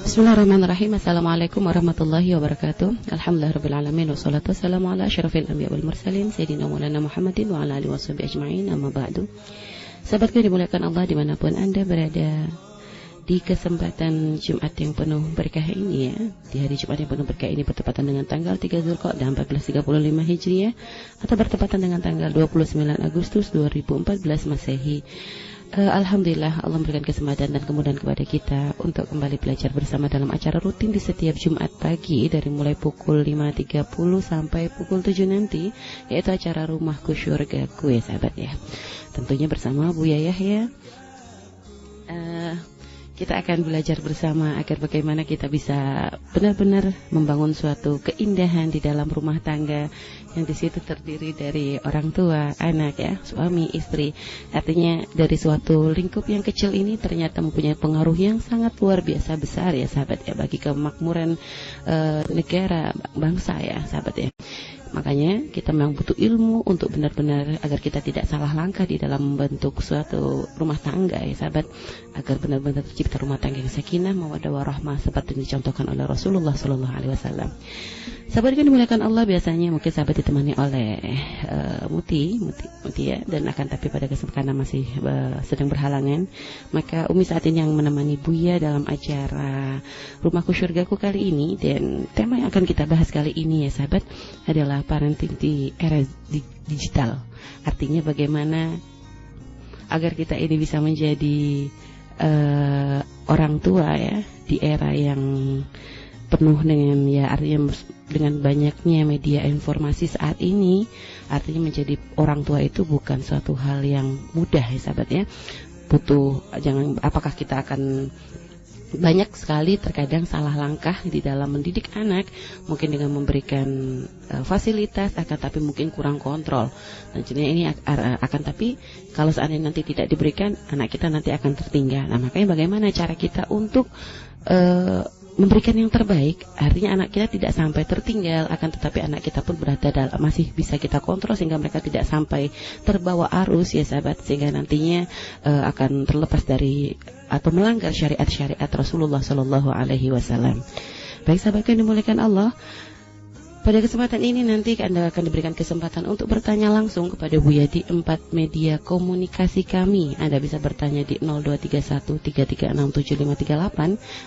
Bismillahirrahmanirrahim. Assalamualaikum warahmatullahi wabarakatuh. Alhamdulillahirrabbilalamin. Wassalatu wassalamu ala asyrafil anbiya wal mursalin Sayyidina Maulana Muhammadin wa ala alihi washabihi ajma'in. Amma ba'du. Sahabatku dimuliakan Allah dimanapun Anda berada, di kesempatan Jumat yang penuh berkah ini ya, di hari Jumat yang penuh berkah ini bertepatan dengan tanggal 3 Zulqa'dah 1435 Hijriah atau bertepatan dengan tanggal 29 Agustus 2014 Masehi. Alhamdulillah Allah memberikan kesempatan dan kemudahan kepada kita untuk kembali belajar bersama dalam acara rutin di setiap Jumat pagi dari mulai pukul 5.30 sampai pukul 7 nanti, yaitu acara Rumahku Syurgaku ya sahabat ya. Tentunya bersama Bu Yahya. Kita akan belajar bersama agar bagaimana kita bisa benar-benar membangun suatu keindahan di dalam rumah tangga yang di situ terdiri dari orang tua, anak ya, suami, istri. Artinya dari suatu lingkup yang kecil ini ternyata mempunyai pengaruh yang sangat luar biasa besar ya sahabat ya, bagi kemakmuran negara, bangsa ya sahabat ya. Makanya kita memang butuh ilmu untuk benar-benar agar kita tidak salah langkah di dalam membentuk suatu rumah tangga ya sahabat, agar benar-benar tercipta rumah tangga yang sakinah, mawaddah warahmah seperti dicontohkan oleh Rasulullah SAW. Sahabat yang dimuliakan Allah, biasanya mungkin sahabat ditemani oleh Muti ya, dan akan tapi pada kesempatan masih sedang berhalangan, maka Umi saat ini yang menemani Buya dalam acara Rumahku Syurgaku kali ini. Dan tema yang akan kita bahas kali ini ya sahabat adalah parenting di era digital. Artinya bagaimana agar kita ini bisa menjadi orang tua ya di era yang penuh dengan ya artinya dengan banyaknya media informasi saat ini. Artinya menjadi orang tua itu bukan suatu hal yang mudah ya sahabat ya. Butuh apakah kita akan banyak sekali terkadang salah langkah di dalam mendidik anak, mungkin dengan memberikan fasilitas akan tapi mungkin kurang kontrol. Dan jenisnya ini akan tapi kalau seandainya nanti tidak diberikan, anak kita nanti akan tertinggal. Nah makanya bagaimana cara kita untuk memberikan yang terbaik, artinya anak kita tidak sampai tertinggal, akan tetapi anak kita pun berada dalam masih bisa kita kontrol sehingga mereka tidak sampai terbawa arus ya sahabat, sehingga nantinya akan terlepas dari atau melanggar syariat-syariat Rasulullah Sallallahu Alaihi Wasallam. Baik sahabat yang dimuliakan Allah, pada kesempatan ini nanti Anda akan diberikan kesempatan untuk bertanya langsung kepada Buya di 4 media komunikasi kami. Anda bisa bertanya di 0231336758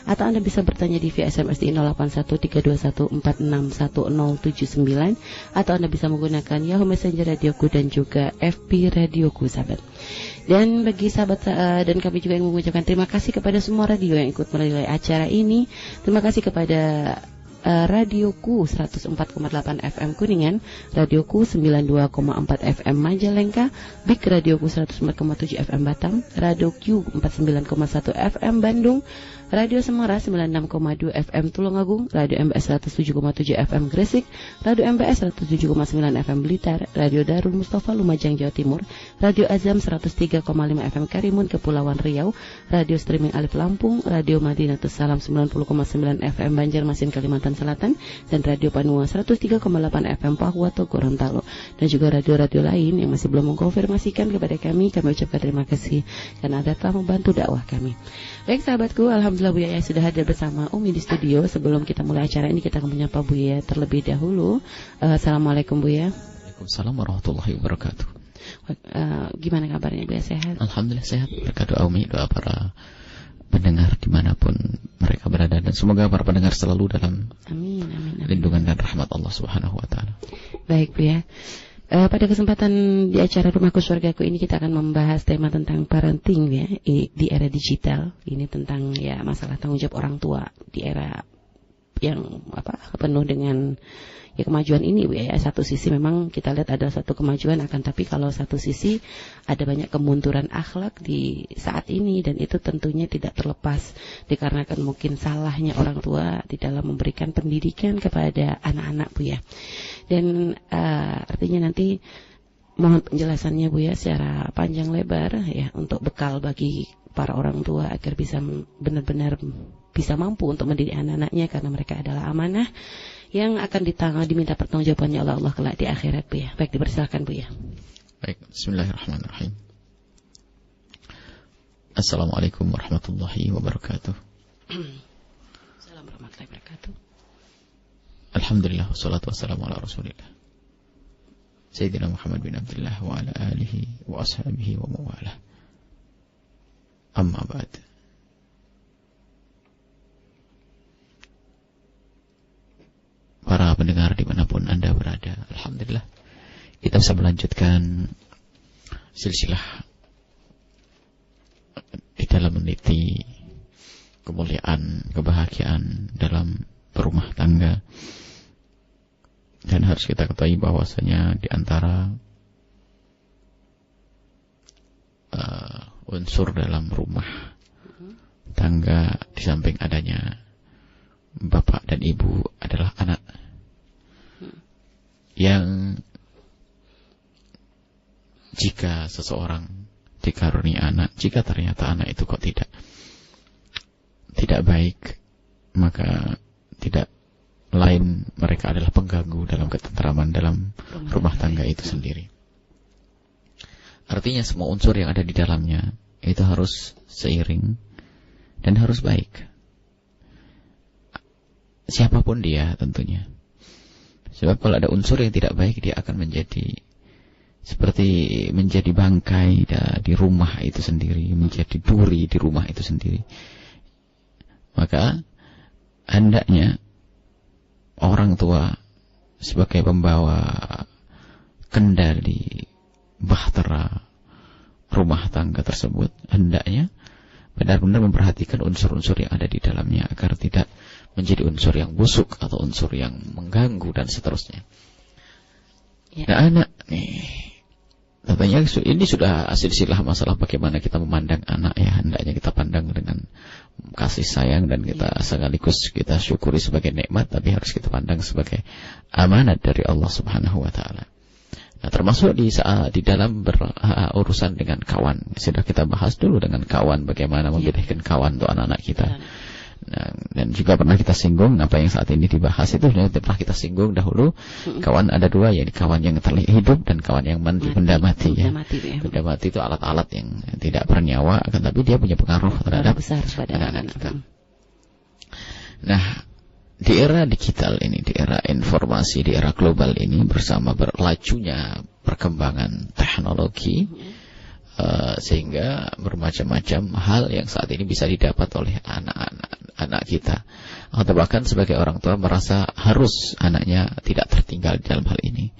atau Anda bisa bertanya di via SMS di 081321461079 atau Anda bisa menggunakan Yahoo Messenger Radioku dan juga FB Radioku sahabat. Dan bagi sahabat dan kami juga yang mengucapkan terima kasih kepada semua radio yang ikut menilai acara ini. Terima kasih kepada Radioku 104,8 FM Kuningan, Radioku 92,4 FM Majalengka, Big Radioku 104,7 FM Batam, Radio Q 49,1 FM Bandung, Radio Semarang 96,2 FM Tulungagung, Radio MBS 107,7 FM Gresik, Radio MBS 107,9 FM Blitar, Radio Darul Mustafa Lumajang Jawa Timur, Radio Azam 103,5 FM Karimun Kepulauan Riau, Radio Streaming Alif Lampung, Radio Madinatus Salam 90,9 FM Banjarmasin Kalimantan Selatan, dan Radio Panua 103,8 FM Papua Gorontalo, dan juga radio-radio lain yang masih belum mengkonfirmasikan kepada kami ucapkan terima kasih karena Anda telah membantu dakwah kami. Baik sahabatku, alhamdulillah Buya sudah hadir bersama Umi di studio. Sebelum kita mulai acara ini, kita akan menyapa Buya terlebih dahulu. Assalamualaikum Buya. Waalaikumsalam warahmatullahi wabarakatuh. Gimana kabarnya Buya, sehat? Alhamdulillah sehat, berkat doa Umi, doa para pendengar dimanapun mereka berada, dan semoga para pendengar selalu dalam lindungan dan rahmat Allah Subhanahu wa Ta'ala. Baik Buya. Pada kesempatan di acara Rumahku Syurgaku ini kita akan membahas tema tentang parenting ya di era digital. Ini tentang ya masalah tanggung jawab orang tua di era yang penuh dengan ya kemajuan ini ya. Satu sisi memang kita lihat ada satu kemajuan, akan tapi kalau satu sisi ada banyak kemunduran akhlak di saat ini, dan itu tentunya tidak terlepas dikarenakan mungkin salahnya orang tua di dalam memberikan pendidikan kepada anak-anak Bu ya. Dan artinya nanti mohon penjelasannya Bu ya secara panjang lebar ya, untuk bekal bagi para orang tua agar bisa benar-benar bisa mampu untuk mendidik anak-anaknya, karena mereka adalah amanah yang akan diminta pertanggungjawabannya oleh Allah kelak di akhirat Bu ya. Baik, dipersilakan Bu ya. Baik, bismillahirrahmanirrahim. Assalamualaikum warahmatullahi wabarakatuh. Waalaikumsalam warahmatullahi wabarakatuh. Alhamdulillah wassalatu wassalamu ala Rasulillah Sayyidina Muhammad bin Abdullah wa ala alihi wa ashabihi wa mawalah. Amma ba'd. Para pendengar dimanapun Anda berada, alhamdulillah kita bisa melanjutkan silsilah di dalam meniti kemuliaan, kebahagiaan dalam berumah tangga. Dan harus kita ketahui bahwasanya di antara unsur dalam rumah tangga di samping adanya bapak dan ibu adalah anak yang jika seseorang dikaruniai anak, jika ternyata anak itu kok tidak baik, maka tidak lain mereka adalah pengganggu dalam ketentraman dalam rumah tangga itu sendiri. Artinya semua unsur yang ada di dalamnya itu harus seiring dan harus baik. Siapapun dia tentunya. Sebab kalau ada unsur yang tidak baik, dia akan menjadi bangkai di rumah itu sendiri, menjadi duri di rumah itu sendiri. Maka hendaknya orang tua sebagai pembawa kendali bahtera rumah tangga tersebut hendaknya benar-benar memperhatikan unsur-unsur yang ada di dalamnya agar tidak menjadi unsur yang busuk atau unsur yang mengganggu dan seterusnya. Ya. Nah, anak nih, tentunya ini sudah silsilah masalah bagaimana kita memandang anak ya. Hendaknya kita pandang dengan kasih sayang dan kita sekaligus kita syukuri sebagai nikmat, tapi harus kita pandang sebagai amanat dari Allah Subhanahu wa taala. Nah, termasuk di dalam urusan dengan kawan. Sudah kita bahas dulu dengan kawan bagaimana membedakan kawan untuk anak-anak kita. Nah, dan juga pernah kita singgung apa yang saat ini dibahas itu pernah kita singgung dahulu. Kawan ada dua, yaitu kawan yang terlihat hidup dan kawan yang benda mati ya. Benda mati itu alat-alat yang tidak bernyawa, akan tapi dia punya pengaruh terhadap anak-anak kita. Nah, di era digital ini, di era informasi, di era global ini, bersama berlajunya perkembangan teknologi, sehingga bermacam-macam hal yang saat ini bisa didapat oleh anak kita, atau bahkan sebagai orang tua merasa harus anaknya tidak tertinggal di dalam hal ini,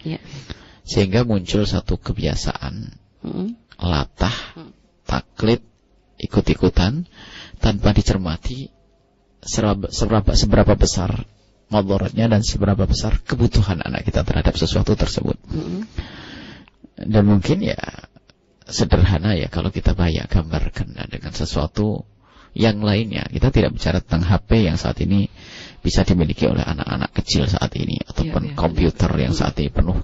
sehingga muncul satu kebiasaan latah, taklid, ikut-ikutan tanpa dicermati seberapa besar mudaratnya dan seberapa besar kebutuhan anak kita terhadap sesuatu tersebut. Dan mungkin ya sederhana ya kalau kita gambarkan dengan sesuatu yang lainnya. Kita tidak bicara tentang HP yang saat ini bisa dimiliki oleh anak-anak kecil saat ini, ataupun komputer yang saat ini penuh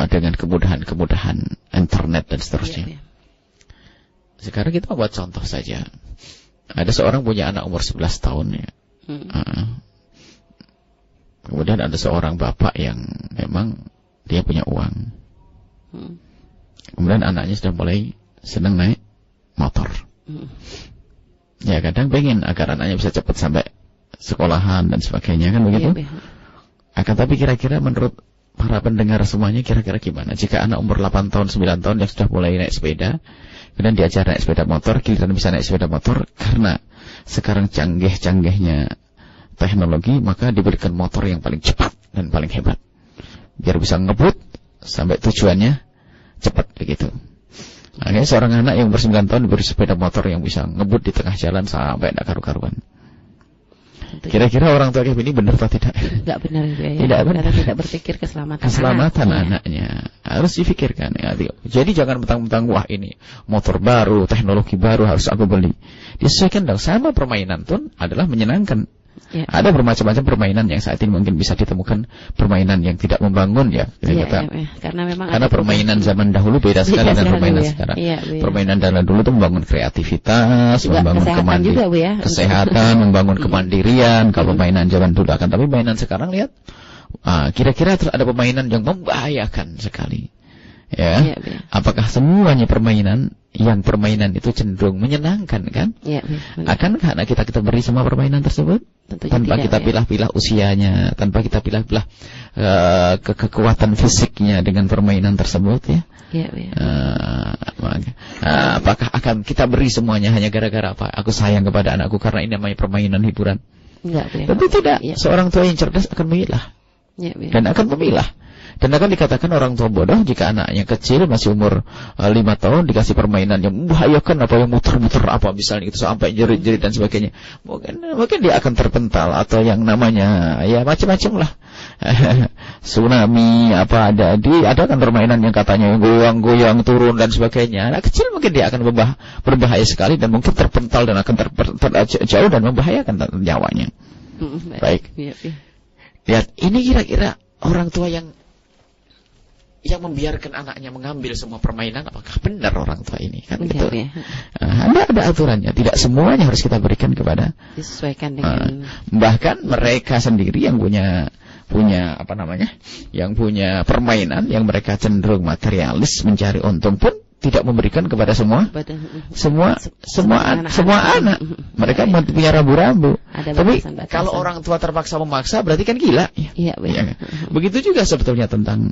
dengan kemudahan-kemudahan internet dan seterusnya. Sekarang kita buat contoh saja. Ada seorang punya anak umur 11 tahun ya. Kemudian ada seorang bapak yang memang dia punya uang. Kemudian anaknya sudah mulai senang naik motor. Ya kadang pengen agar anaknya bisa cepat sampai sekolahan dan sebagainya kan begitu. Akan tapi kira-kira menurut para pendengar semuanya kira-kira gimana jika anak umur 8 tahun, 9 tahun yang sudah mulai naik sepeda, kemudian diajar naik sepeda motor, giliran bisa naik sepeda motor karena sekarang canggih-canggihnya teknologi, maka diberikan motor yang paling cepat dan paling hebat biar bisa ngebut sampai tujuannya cepat begitu. Akhirnya seorang anak yang umur 9 tahun diberi sepeda motor yang bisa ngebut di tengah jalan sampai tidak karu-karuan. Kira-kira orang tua kayak ini benar atau tidak? Tidak benar ya. Tidak benar. Karena tidak berpikir keselamatan anaknya. Harus difikirkan ya. Jadi jangan mentang-mentang wah ini motor baru, teknologi baru harus aku beli. Disesuaikan dong, sama permainan pun adalah menyenangkan. Ya. Ada bermacam-macam permainan yang saat ini mungkin bisa ditemukan permainan yang tidak membangun ya. Karena permainan zaman dahulu beda sekali dengan permainan sekarang. Permainan zaman dulu itu membangun kreativitas, juga membangun kesehatan, membangun kemandirian. Kalau permainan zaman dulu akan, tapi permainan sekarang lihat, kira-kira ada permainan yang membahayakan sekali. Ya, apakah semuanya permainan yang permainan itu cenderung menyenangkan kan? Ya, akankah anak kita beri semua permainan tersebut? Tentunya tanpa tidak, kita pilah-pilah usianya, tanpa kita pilah-pilah kekuatan fisiknya dengan permainan tersebut ya? Apakah akan kita beri semuanya hanya gara-gara apa? Aku sayang kepada anakku karena ini namanya permainan hiburan. Tentu tidak. Seorang tua yang cerdas akan memilah dan akan memilah. Dan akan dikatakan orang tua bodoh jika anaknya kecil masih umur 5 tahun dikasih permainan yang membahayakan, apa yang muter-muter apa misalnya itu sampai jerit-jerit dan sebagainya. Mungkin dia akan terpental atau yang namanya ya macam-macam lah. Tsunami apa ada kan permainan yang katanya goyang-goyang turun dan sebagainya. Anak kecil mungkin dia akan berbahaya sekali dan mungkin terpental dan akan jauh dan membahayakan nyawanya. Baik. Lihat, ini kira-kira orang tua yang membiarkan anaknya mengambil semua permainan, apakah benar orang tua ini kan gitu? Ada aturannya, tidak semuanya harus kita berikan kepada, disesuaikan dengan bahkan mereka sendiri yang punya apa namanya, yang punya permainan yang mereka cenderung materialis mencari untung pun tidak memberikan kepada semua anak. Mereka punya rambu-rambu. Tapi kalau orang tua terpaksa memaksa berarti kan gila. Ya. Begitu juga sebetulnya tentang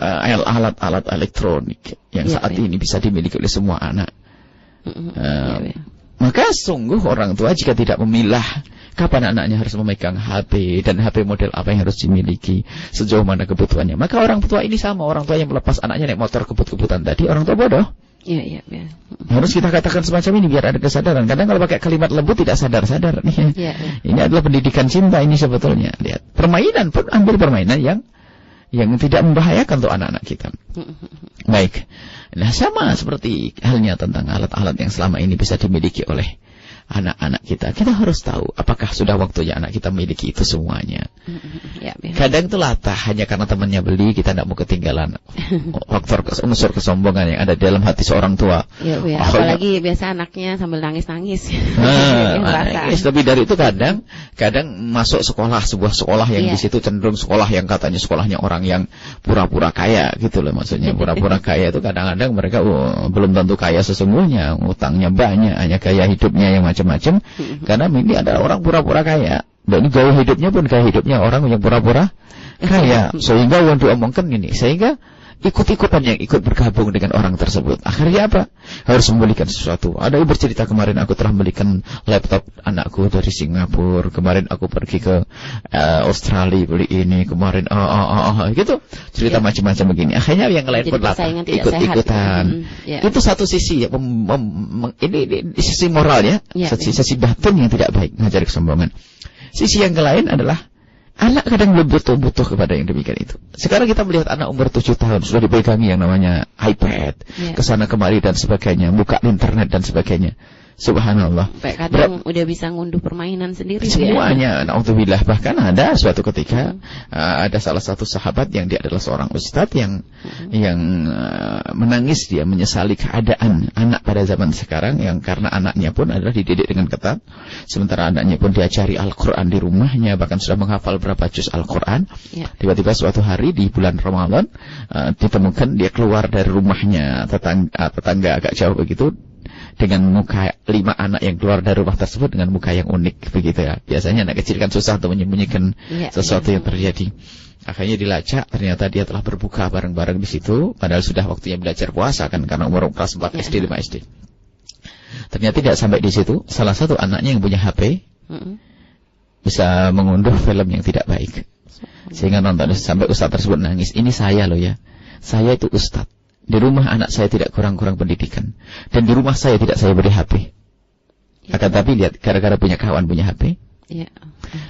alat-alat elektronik yang saat ini bisa dimiliki oleh semua anak. Maka sungguh orang tua jika tidak memilah kapan anaknya harus memegang HP dan HP model apa yang harus dimiliki, sejauh mana kebutuhannya, maka orang tua ini sama orang tua yang melepas anaknya naik motor kebut-kebutan tadi, orang tua bodoh. Harus kita katakan semacam ini biar ada kesadaran. Kadang kalau pakai kalimat lembut tidak sadar-sadar. Ini adalah pendidikan cinta ini sebetulnya. Lihat, permainan pun ambil permainan yang tidak membahayakan untuk anak-anak kita. Baik. Nah, sama seperti halnya tentang alat-alat yang selama ini bisa dimiliki oleh anak-anak kita. Kita harus tahu apakah sudah waktunya anak kita memiliki itu semuanya. Kadang itu latah hanya karena temannya beli, kita tidak mau ketinggalan. Faktor unsur kesombongan yang ada dalam hati seorang tua. Apalagi biasa anaknya sambil nangis-nangis. Lebih dari itu kadang masuk sebuah sekolah yang di situ cenderung sekolah yang katanya sekolahnya orang yang pura-pura kaya gitu loh, maksudnya pura-pura kaya itu kadang-kadang mereka belum tentu kaya sesungguhnya, utangnya banyak, hanya gaya hidupnya yang macam-macam. Karena ini ada orang pura-pura kaya, dan gaya hidupnya pun gaya hidupnya orang yang pura-pura kaya, sehingga yang diomongkan ini, sehingga ikut-ikutan yang ikut bergabung dengan orang tersebut. Akhirnya apa? Harus membelikan sesuatu. Ada yang bercerita, kemarin aku telah membelikan laptop anakku dari Singapura, kemarin aku pergi ke Australia beli ini, kemarin gitu. Cerita macam-macam begini. Akhirnya yang lain pun ikut-ikutan. Itu satu sisi ini sisi moral ya, sisi batin yang tidak baik, ngajari kesombongan. Sisi yang lain adalah anak kadang belum butuh kepada yang demikian itu. Sekarang kita melihat anak umur 7 tahun sudah dipegangi yang namanya iPad, kesana kemari dan sebagainya, buka internet dan sebagainya. Subhanallah. Kadang udah bisa ngunduh permainan sendiri. Semuanya, na'udzubillah. Bahkan ada suatu ketika ada salah satu sahabat yang dia adalah seorang ustadz yang menangis, dia menyesali keadaan anak pada zaman sekarang yang karena anaknya pun adalah dididik dengan ketat, sementara anaknya pun diajari Al-Quran di rumahnya, bahkan sudah menghafal berapa juz Al-Quran. Tiba-tiba suatu hari di bulan Ramadan ditemukan dia keluar dari rumahnya, tetangga agak jauh begitu, dengan muka 5 anak yang keluar dari rumah tersebut dengan muka yang unik begitu ya. Biasanya anak kecil kan susah untuk menyembunyikan sesuatu yang terjadi. Akhirnya dilacak, ternyata dia telah berbuka bareng-bareng di situ, padahal sudah waktunya belajar puasa kan, karena umur kelas 4 SD, 5 SD. Ternyata tidak sampai di situ, salah satu anaknya yang punya HP bisa mengunduh film yang tidak baik. Sehingga nonton sampai ustaz tersebut nangis, "Ini saya loh ya. Saya itu ustaz. Di rumah anak saya tidak kurang-kurang pendidikan, dan di rumah saya tidak saya beri HP. Akan tapi lihat, gara-gara punya kawan punya HP.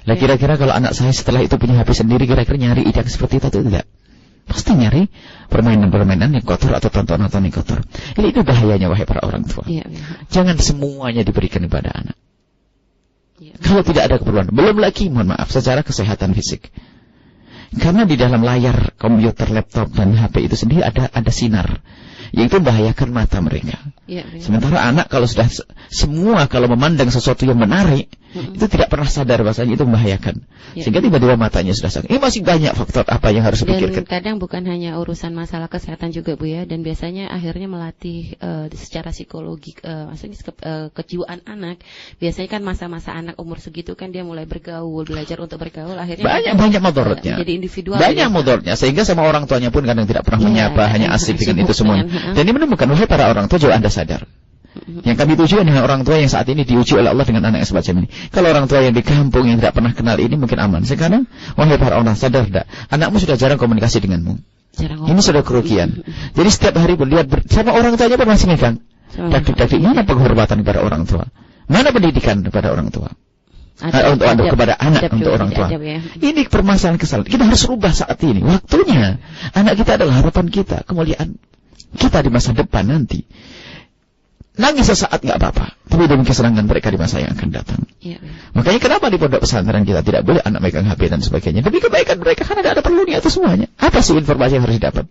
Lah kira-kira kalau anak saya setelah itu punya HP sendiri, kira-kira nyari ide seperti itu atau tidak? Pasti nyari permainan-permainan yang kotor atau tontonan yang kotor. Itu bahayanya wahai para orang tua. Jangan semuanya diberikan kepada anak. Kalau tidak ada keperluan, belum lagi mohon maaf secara kesehatan fisik. Karena di dalam layar komputer, laptop dan HP itu sendiri ada sinar yang itu membahayakan mata mereka. Sementara anak kalau sudah semua kalau memandang sesuatu yang menarik, itu tidak pernah sadar bahasanya itu membahayakan. Sehingga tiba-tiba matanya sudah sakit. Ini masih banyak faktor apa yang harus dipikirkan. Dan kadang bukan hanya urusan masalah kesehatan juga Bu ya, dan biasanya akhirnya melatih secara psikologi, maksudnya kejiwaan anak. Biasanya kan masa-masa anak umur segitu kan dia mulai bergaul, belajar untuk bergaul, akhirnya banyak motorotnya. Jadi individual. Banyak motorotnya, sehingga sama orang tuanya pun kadang tidak pernah menyapa, hanya asik dengan itu semua. Dan ini menemukan, wahai para orang tua, jauh Anda sadar. Yang kami tuju dengan orang tua yang saat ini diuji oleh Allah dengan anak yang semacam ini. Kalau orang tua yang di kampung yang tidak pernah kenal ini mungkin aman. Sekarang, wahai para orang, sadar tidak? Anakmu sudah jarang komunikasi denganmu. Ini sudah kerugian. Jadi setiap hari pun lihat sama orang tuanya pun masih megang. Daging mana penghormatan kepada orang tua? Mana pendidikan kepada orang tua? Kepada anak, untuk orang tua. Ini permasalahan kesalahan. Kita harus rubah saat ini. Waktunya. Anak kita adalah harapan kita, kemuliaan kita di masa depan nanti. Nangis sesaat nggak apa-apa, tapi demi kesenangan mereka di masa yang akan datang. Makanya kenapa di pondok pesantren kita tidak boleh anak megang HP dan sebagainya? Demi kebaikan mereka, karena tidak ada perlunya itu semuanya. Apa sih informasi yang harus didapat?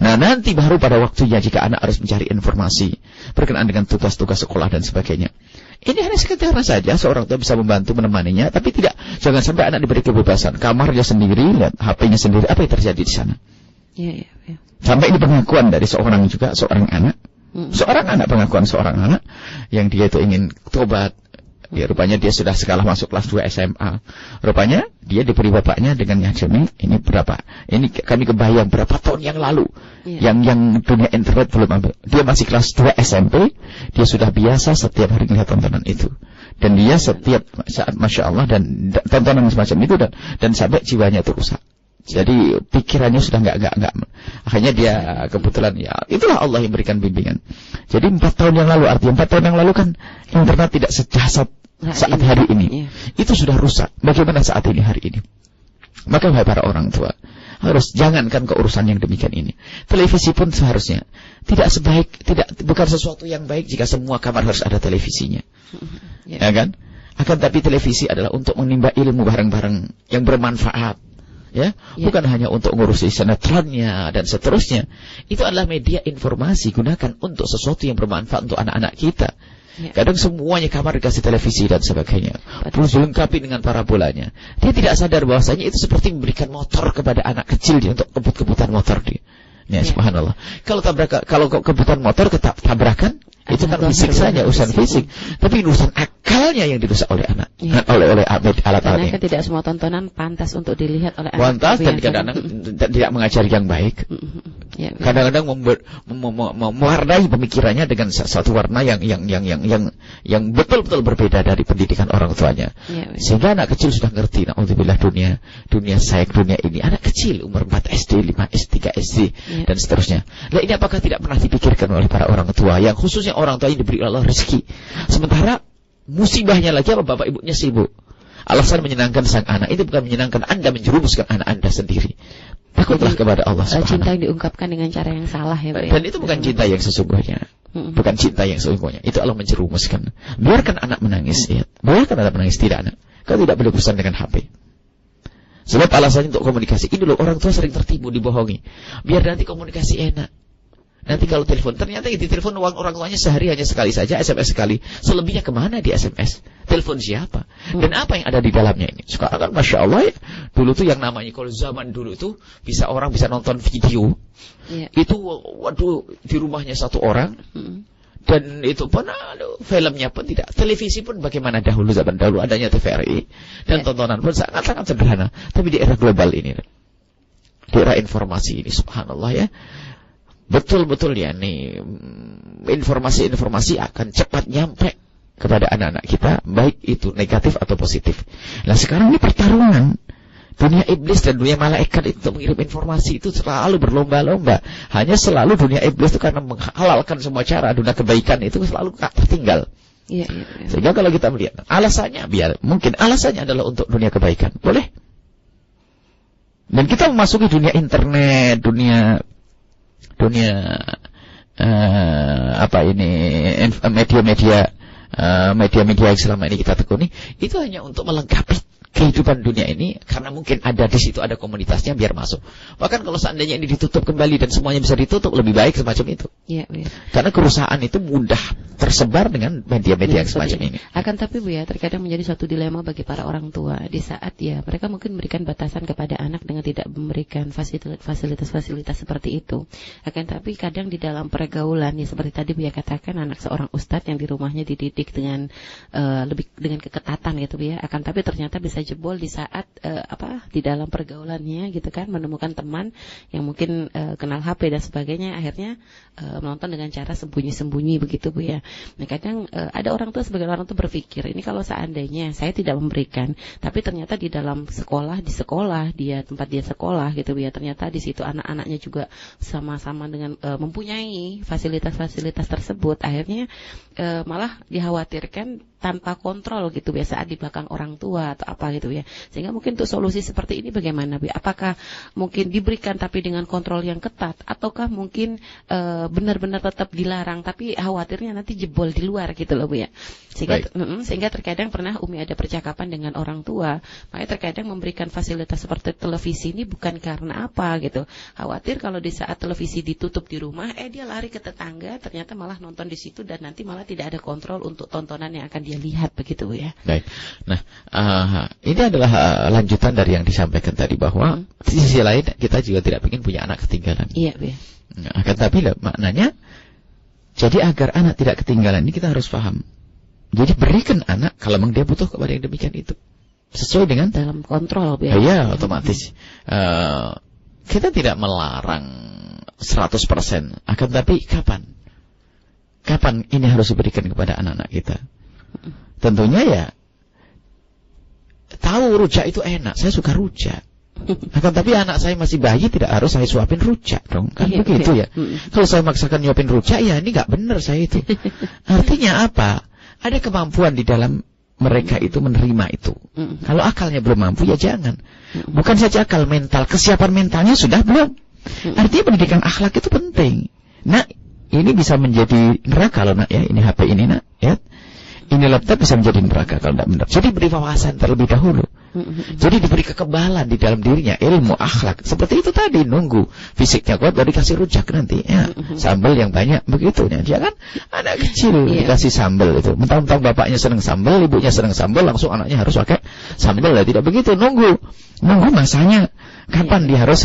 Nah, nanti baru pada waktunya jika anak harus mencari informasi berkenaan dengan tugas-tugas sekolah dan sebagainya. Ini hanya sekedar saja seorang tua bisa membantu menemaninya, tapi jangan sampai anak diberi kebebasan. Kamarnya sendiri, lihat HP-nya sendiri, apa yang terjadi di sana? Sampai ini pengakuan dari seorang anak. Seorang anak, pengakuan seorang anak yang dia itu ingin tobat. Ya, rupanya dia sudah sekolah masuk kelas 2 SMA. Rupanya dia diberi bapaknya dengan nyajemi, ini berapa? Ini kami kebayang berapa tahun yang lalu. Yang dunia internet belum ada. Dia masih kelas 2 SMP, dia sudah biasa setiap hari melihat tontonan itu. Dan dia setiap saat, Masya Allah, dan tontonan semacam itu dan sampai jiwanya itu rusak. Jadi pikirannya sudah enggak. Akhirnya dia kebetulan, ya itulah Allah yang berikan bimbingan. Jadi 4 tahun yang lalu, artinya 4 tahun yang lalu kan internet tidak sedahsyat saat hari ini. Itu sudah rusak. Bagaimana saat ini, hari ini? Maka para orang tua harus jangankan keurusan yang demikian ini. Televisi pun seharusnya bukan sesuatu yang baik jika semua kamar harus ada televisinya. Ya kan? Akan tapi televisi adalah untuk menimba ilmu bareng-bareng yang bermanfaat. Bukan hanya untuk ngurusi sinetronnya dan seterusnya. Itu adalah media informasi, gunakan untuk sesuatu yang bermanfaat untuk anak-anak kita. Kadang semuanya kamar dikasih televisi dan sebagainya, terus dilengkapi dengan parabolanya. Dia tidak sadar bahwasanya itu seperti memberikan motor kepada anak kecil dia untuk kebut-kebutan motor dia. Subhanallah. Kalau kebutuhan motor tabrakan, itu kan fisik saja, urusan fisik. Tapi urusan akalnya yang dirusak oleh anak, oleh alat-alatnya. Karena tidak semua tontonan pantas untuk dilihat oleh anak. Pantas dan kadang-kadang tidak mengajari yang baik. Kadang-kadang mewarnai pemikirannya dengan satu warna yang betul-betul berbeda dari pendidikan orang tuanya. Sehingga anak kecil sudah ngerti, naudzubillah, dunia saya, dunia ini. Anak kecil umur 4 SD, 5 SD, 3 SD dan seterusnya. Nah, ini apakah tidak pernah dipikirkan oleh para orang tua, yang khususnya orang tua yang diberi Allah rezeki, sementara musibahnya lagi apa, bapak ibunya sibuk. Alasan menyenangkan sang anak itu bukan menyenangkan Anda menjerumuskan anak Anda sendiri. Takutlah kepada Allah Subhanahu. Cinta yang diungkapkan dengan cara yang salah ya, Pak. Dan itu bukan cinta yang sesungguhnya. Bukan cinta yang sesungguhnya. Itu Allah menjerumuskan. Biarkan anak menangis, biarkan anak menangis, tidak anak. Kau tidak boleh urusan dengan HP. Sebab alasannya untuk komunikasi. Ini loh, orang tua sering tertipu, dibohongi. Biar nanti komunikasi enak. Nanti kalau telepon, ternyata di telepon orang tuanya sehari hanya sekali saja, SMS sekali. Selebihnya kemana di SMS? Telepon siapa? Dan apa yang ada di dalamnya ini? Sekarang kan Masya Allah ya, dulu tuh yang namanya, kalau zaman dulu tuh orang bisa nonton video. Itu waduh, di rumahnya satu orang. Dan itu pun filmnya pun tidak. Televisi pun bagaimana dahulu, zaman dahulu adanya TVRI. Dan tontonan pun sangat-sangat sederhana. Tapi di era global ini, di era informasi ini, subhanallah ya, betul-betul ya nih, informasi-informasi akan cepat nyampe kepada anak-anak kita, baik itu negatif atau positif. Nah sekarang ini pertarungan. Dunia iblis dan dunia malaikat itu mengirim informasi itu selalu berlomba-lomba. Hanya selalu dunia iblis itu karena menghalalkan semua cara, dunia kebaikan itu selalu tertinggal. Sehingga kalau kita melihat alasannya, mungkin alasannya adalah untuk dunia kebaikan, boleh. Dan kita memasuki dunia internet, dunia media-media yang selama ini kita tekuni, itu hanya untuk melengkapi kehidupan dunia ini, karena mungkin ada di situ ada komunitasnya, biar masuk. Bahkan kalau seandainya ini ditutup kembali dan semuanya bisa ditutup, lebih baik semacam itu. Ya, ya. Karena kerusakan itu mudah tersebar dengan media-media yang semacam ini. Akan tapi Bu ya, terkadang menjadi suatu dilema bagi para orang tua di saat ya mereka mungkin memberikan batasan kepada anak dengan tidak memberikan fasilitas-fasilitas seperti itu. Akan tapi kadang di dalam pergaulan ya seperti tadi Bu ya katakan, anak seorang ustadz yang di rumahnya dididik dengan lebih dengan keketatan gitu Bu ya. Akan tapi ternyata bisa jebol di saat di dalam pergaulannya gitu kan, menemukan teman yang mungkin kenal HP dan sebagainya, akhirnya menonton dengan cara sembunyi-sembunyi begitu Bu ya. Nah kadang ada orang tua, sebagai orang tua berpikir, ini kalau seandainya saya tidak memberikan, tapi ternyata di dalam sekolah, di sekolah dia tempat dia sekolah gitu Bu ya, ternyata di situ anak-anaknya juga sama-sama dengan mempunyai fasilitas-fasilitas tersebut, akhirnya malah dikhawatirkan tanpa kontrol gitu ya saat di belakang orang tua atau apa gitu ya. Sehingga mungkin untuk solusi seperti ini bagaimana Bu? Apakah mungkin diberikan tapi dengan kontrol yang ketat, ataukah mungkin benar-benar tetap dilarang tapi khawatirnya nanti jebol di luar gitu loh Bu ya. Sehingga terkadang pernah Umi ada percakapan dengan orang tua, makanya terkadang memberikan fasilitas seperti televisi ini bukan karena apa gitu. Khawatir kalau di saat televisi ditutup di rumah, dia lari ke tetangga, ternyata malah nonton di situ dan nanti malah tidak ada kontrol untuk tontonan yang akan dia lihat begitu ya. Baik. Nah, ini adalah lanjutan dari yang disampaikan tadi, bahwa di sisi lain kita juga tidak ingin punya anak ketinggalan. Iya, Bu. Akan tapi maknanya, jadi agar anak tidak ketinggalan ini kita harus paham. Jadi berikan anak kalau memang dia butuh kepada yang demikian itu, sesuai dengan dalam kontrol Bu. Ya, otomatis. Kita tidak melarang 100%, akan tapi kapan ini harus diberikan kepada anak-anak kita. Tentunya ya tahu rujak itu enak, saya suka rujak. Akan tapi anak saya masih bayi, tidak harus saya suapin rujak dong, kan begitu ya. Kalau saya maksakan nyuapin rujak, ya ini nggak benar saya itu. Artinya apa? Ada kemampuan di dalam mereka itu menerima itu. Kalau akalnya belum mampu, ya jangan. Bukan saja akal, mental, kesiapan mentalnya sudah belum. Artinya pendidikan akhlak itu penting. Nah, ini bisa menjadi neraka loh nak ya. Ini HP ini nak ya. Ini laptop bisa menjadi neraka kalau tidak benar. Jadi beri wawasan terlebih dahulu. Jadi diberi kekebalan di dalam dirinya, ilmu akhlak. Seperti itu tadi, nunggu fisiknya kuat baru dikasih rujak nanti ya. Sambal yang banyak begitu ya. Dia kan anak kecil dikasih sambal itu. Mentang-mentang bapaknya senang sambal, ibunya senang sambal, langsung anaknya harus pakai sambal. Lah tidak begitu, nunggu masanya. Kapan dia harus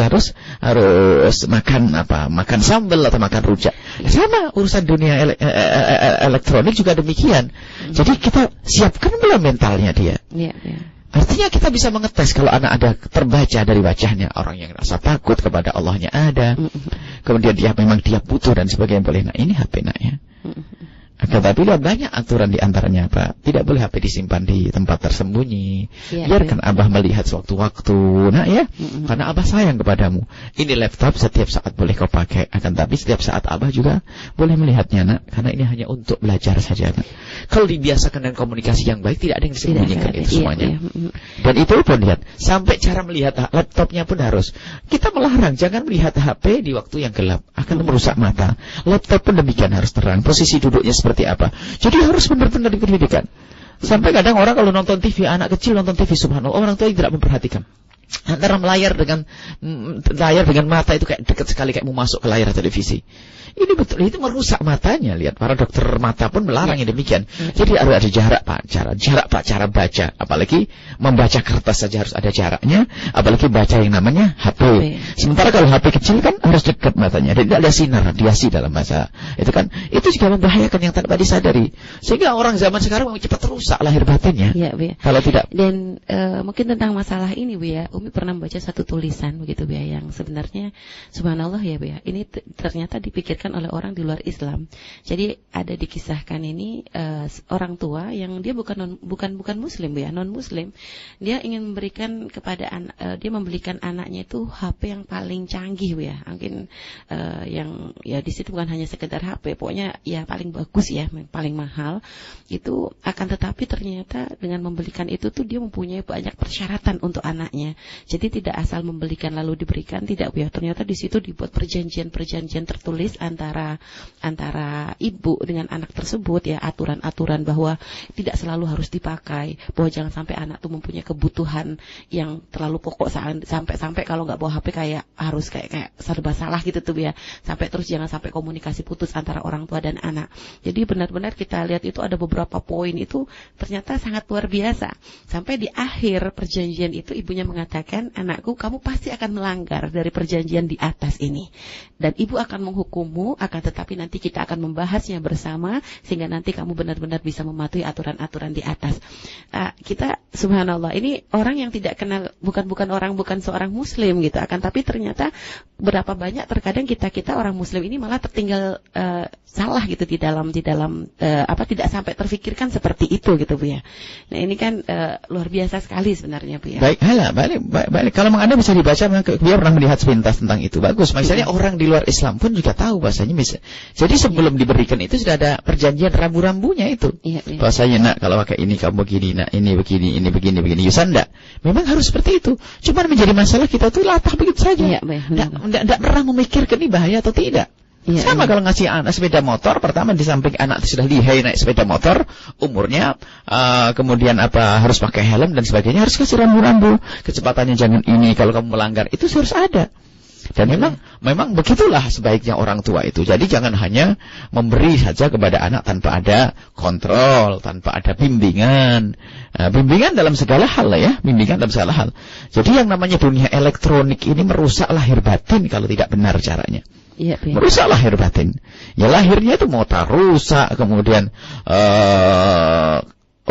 makan makan sambal atau makan rujak. Sama urusan dunia elektronik juga demikian. Jadi kita siapkan belum mentalnya dia. Artinya kita bisa mengetes kalau anak ada terbaca dari wajahnya orang yang rasa takut kepada Allahnya ada. Kemudian dia butuh dan sebagainya boleh. Nah ini HP nak ya. Tetapi banyak aturan di antaranya Pak. Tidak boleh HP disimpan di tempat tersembunyi. Biarkan Abah melihat sewaktu-waktu. Nah ya, karena Abah sayang kepadamu. Ini laptop setiap saat boleh kau pakai. Akan tapi setiap saat Abah juga boleh melihatnya nak. Karena ini hanya untuk belajar saja nak. Kalau dibiasakan dengan komunikasi yang baik, tidak ada yang disembunyikan itu semuanya. Dan itu pun lihat, sampai cara melihat laptopnya pun harus. Kita melarang jangan melihat HP di waktu yang gelap, akan merusak mata. Laptop pun demikian harus terang. Posisi duduknya seperti apa. Jadi harus benar-benar diperhatikan. Sampai kadang orang kalau nonton TV, anak kecil nonton TV, subhanallah, orang tua tidak memperhatikan. Antara layar dengan mata itu kayak dekat sekali, kayak mau masuk ke layar televisi. Ini betul, itu merusak matanya. Lihat, para dokter mata pun melarang yang demikian. Jadi harus ada jarak cara baca. Apalagi membaca kertas saja harus ada jaraknya. Apalagi baca yang namanya HP. Sementara kalau HP kecil kan harus dekat matanya. Dan tidak ada sinar radiasi dalam bahasa. Itu kan, itu juga membahayakan yang tanpa disadari. Sehingga orang zaman sekarang cepat rusak lahir batinnya. Ya, Bu. Kalau tidak. Dan mungkin tentang masalah ini Bu ya, Umi pernah membaca satu tulisan begitu Bu ya, yang sebenarnya subhanallah ya Bu ya. Ini ternyata dipikirkan oleh orang di luar Islam. Jadi ada dikisahkan ini orang tua yang dia bukan muslim Bu ya, non muslim. Dia ingin memberikan kepada dia membelikan anaknya itu HP yang paling canggih Bu ya. Mungkin yang ya di situ bukan hanya sekedar HP, pokoknya ya paling bagus ya, paling mahal. Itu akan tetapi ternyata dengan membelikan itu tuh dia mempunyai banyak persyaratan untuk anaknya. Jadi tidak asal membelikan lalu diberikan, tidak Bu ya. Ternyata di situ dibuat perjanjian tertulis antara ibu dengan anak tersebut ya, aturan-aturan bahwa tidak selalu harus dipakai, bahwa jangan sampai anak tuh mempunyai kebutuhan yang terlalu pokok sampai kalau nggak bawa HP kayak harus kayak serba salah gitu tuh ya, sampai terus jangan sampai komunikasi putus antara orang tua dan anak. Jadi benar-benar kita lihat itu ada beberapa poin itu ternyata sangat luar biasa. Sampai di akhir perjanjian itu ibunya mengatakan, anakku, kamu pasti akan melanggar dari perjanjian di atas ini. Dan ibu akan menghukummu, akan tetapi nanti kita akan membahasnya bersama, sehingga nanti kamu benar-benar bisa mematuhi aturan-aturan di atas. Kita, subhanallah, ini orang yang tidak kenal, bukan seorang muslim gitu. Akan tapi ternyata berapa banyak terkadang kita orang muslim ini malah tertinggal salah gitu di dalam tidak sampai terfikirkan seperti itu gitu Bu ya. Nah ini kan luar biasa sekali sebenarnya Bu ya. Baik. Kalau Anda bisa dibaca, dia pernah melihat sepintas tentang itu. Bagus. Misalnya orang di luar Islam pun juga tahu bahasanya bisa. Jadi sebelum diberikan itu sudah ada perjanjian rambu-rambunya itu. Bahasanya, nak kalau pakai ini kamu begini, nak ini begini. Yusanda. Memang harus seperti itu. Cuma menjadi masalah kita tuh latah begitu saja. Tidak pernah memikirkan ini bahaya atau tidak. Sama kalau ngasih anak sepeda motor, pertama di samping anak sudah lihai naik sepeda motor, umurnya, kemudian harus pakai helm dan sebagainya, harus kasih rambu-rambu, kecepatannya jangan ini, kalau kamu melanggar itu harus ada. Dan memang begitulah sebaiknya orang tua itu. Jadi jangan hanya memberi saja kepada anak tanpa ada kontrol, tanpa ada bimbingan. Bimbingan dalam segala hal lah ya, bimbingan dalam segala hal. Jadi yang namanya dunia elektronik ini merusak lahir batin kalau tidak benar caranya. Merusak lahir batin. Ya lahirnya itu motor rusak, kemudian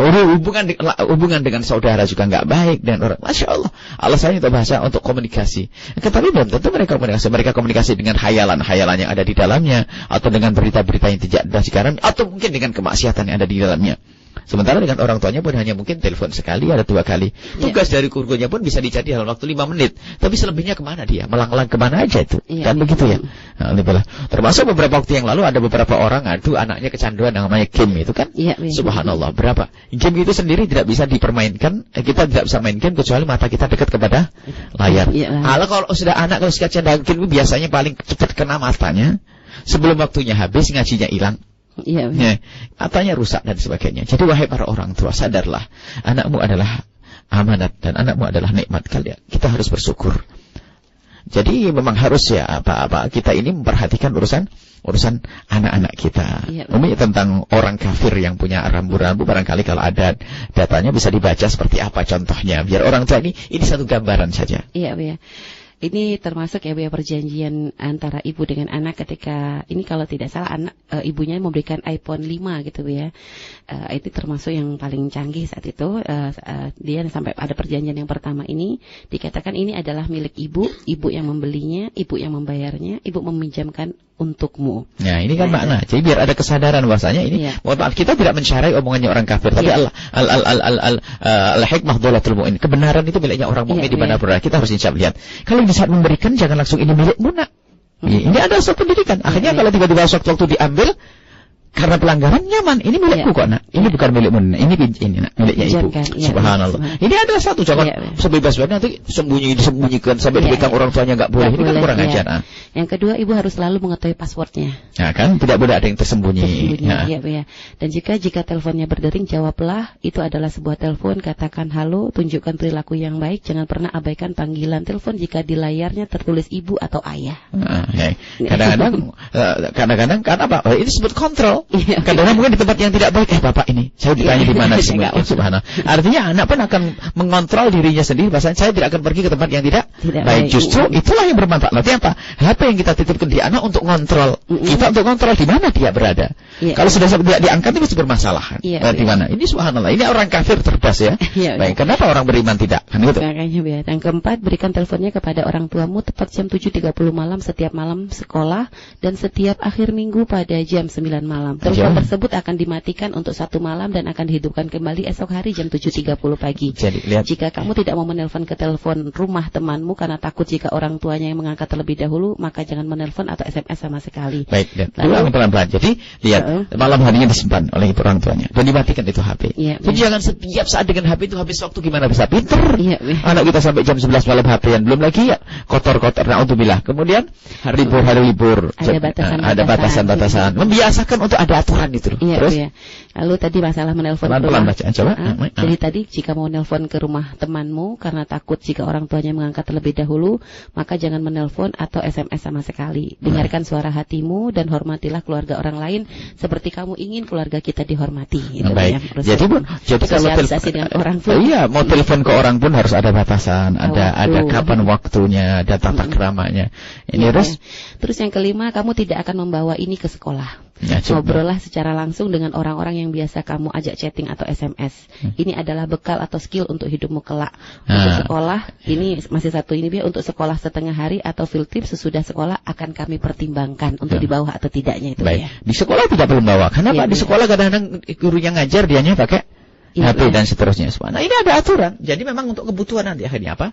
hubungan dengan saudara juga nggak baik, dan orang, masya Allah, alasannya itu bahasa untuk komunikasi. Tetapi belum tentu mereka komunikasi dengan hayalan yang ada di dalamnya, atau dengan berita-berita yang tidak ada sekarang, atau mungkin dengan kemaksiatan yang ada di dalamnya. Sementara dengan orang tuanya pun hanya mungkin telepon sekali, ada 2 kali. Tugas dari gurunya pun bisa dicari dalam waktu 5 menit. Tapi selebihnya kemana dia? Melang-lang kemana aja itu? Kan begitu ya? Nah, termasuk beberapa waktu yang lalu ada beberapa orang anaknya kecanduan namanya game itu kan? Subhanallah, berapa? Game itu sendiri tidak bisa dipermainkan. Kita tidak bisa main game kecuali mata kita dekat kepada layar. Kalau sudah kecanduan game biasanya paling cepat kena matanya. Sebelum waktunya habis, ngajinya hilang. Matanya rusak dan sebagainya. Jadi wahai para orang tua, sadarlah, anakmu adalah amanat dan anakmu adalah nikmat kalian. Kita harus bersyukur. Jadi memang harus ya kita ini memperhatikan urusan anak-anak kita. Umumnya tentang orang kafir yang punya rambu-rambu, barangkali kalau ada datanya bisa dibaca seperti apa contohnya, biar orang tua ini satu gambaran saja. Ini termasuk ya perjanjian antara ibu dengan anak ketika ini kalau tidak salah ibunya memberikan iPhone 5 gitu ya. Itu termasuk yang paling canggih saat itu. Dia sampai ada perjanjian yang pertama ini dikatakan ini adalah milik ibu yang membelinya, ibu yang membayarnya, ibu meminjamkan untukmu. Nah, ini kan makna. Jadi biar ada kesadaran bahwasanya ini mohon maaf kita tidak mencari omongannya orang kafir, tapi al-hikmah dhalatul mu'min. Kebenaran itu miliknya orang mukmin di mana berada. Kita harus insya lihat. Kalau di saat memberikan jangan langsung ini milikmu nak. Ini ada suatu pendidikan. Akhirnya kalau tiba-tiba waktu diambil karena pelanggaran nyaman, ini milikku kok nak, ini bukan milikmu, ini nak, miliknya ibu. Subhanallah. Ini adalah satu jangan sebebas-bebasnya nanti disembunyikan sampai dipegang orang tuanya nggak boleh. Ini kan kurang ajar. Yang kedua, ibu harus selalu mengetahui passwordnya. Ya kan, tidak boleh ada yang tersembunyi. Dan jika teleponnya berdering, jawablah. Itu adalah sebuah telepon. Katakan halo, tunjukkan perilaku yang baik. Jangan pernah abaikan panggilan telepon jika di layarnya tertulis ibu atau ayah. Kadang-kadang karena apa? Ini disebut kontrol. Kadang-kadang mungkin di tempat yang tidak baik. Bapak ini, saya ditanya di mana sih? Subhanallah. Artinya anak pun akan mengontrol dirinya sendiri. Bahasanya saya tidak akan pergi ke tempat yang tidak baik. Justru itulah yang bermanfaat. Nanti apa? HP yang kita titipkan di anak untuk kontrol. Kita untuk kontrol di mana dia berada. Kalau sudah tidak diangkat itu mesti bermasalah. Di mana? Ini subhanallah. Ini orang kafir cerdas ya. Baik. Kenapa orang beriman tidak? Kan gitu. Yang keempat, berikan teleponnya kepada orang tuamu tepat jam 7.30 malam setiap malam sekolah dan setiap akhir minggu pada jam 9 malam. malam. Terus hal tersebut akan dimatikan untuk 1 malam dan akan dihidupkan kembali esok hari jam 7.30 pagi. Jadi, lihat. Jika kamu tidak mau menelpon ke telepon rumah temanmu karena takut jika orang tuanya yang mengangkat terlebih dahulu, maka jangan menelpon atau SMS sama sekali. Baik, lihat. Pelan-pelan. Jadi, lihat, malam harinya disimpan oleh orang tuanya dan dimatikan itu HP. Jadi jangan setiap saat dengan HP itu habis waktu, gimana bisa pinter. Anak kita sampai jam 11 malam HP-an, belum lagi ya kotor-kotor. Na'udzubillah. Kemudian hari libur ada batasan-batasan. Membiasakan untuk ada aturan itu. Terus lalu tadi masalah menelpon pelan-pelan bacaan coba. Jadi tadi jika mau menelpon ke rumah temanmu karena takut jika orang tuanya mengangkat terlebih dahulu, maka jangan menelpon atau SMS sama sekali. Dengarkan suara hatimu dan hormatilah keluarga orang lain seperti kamu ingin keluarga kita dihormati. Baik. Jadi kalau dengan orang tua. Mau telepon ke orang pun harus ada batasan, ada kapan waktunya, ada tata keramanya. Ini terus yang kelima, kamu tidak akan membawa ini ke sekolah. Ngobrollah secara langsung dengan orang-orang yang biasa kamu ajak chatting atau SMS. Ini adalah bekal atau skill untuk hidupmu kelak. Untuk sekolah, ini masih satu ini biar untuk sekolah setengah hari atau field trip sesudah sekolah akan kami pertimbangkan untuk dibawa atau tidaknya itu. Baik. Di sekolah tidak perlu bawa. Kenapa? Di sekolah kadang-kadang gurunya ngajar, dianya pakai HP dan seterusnya. Nah, ini ada aturan. Jadi memang untuk kebutuhan nanti akhirnya apa?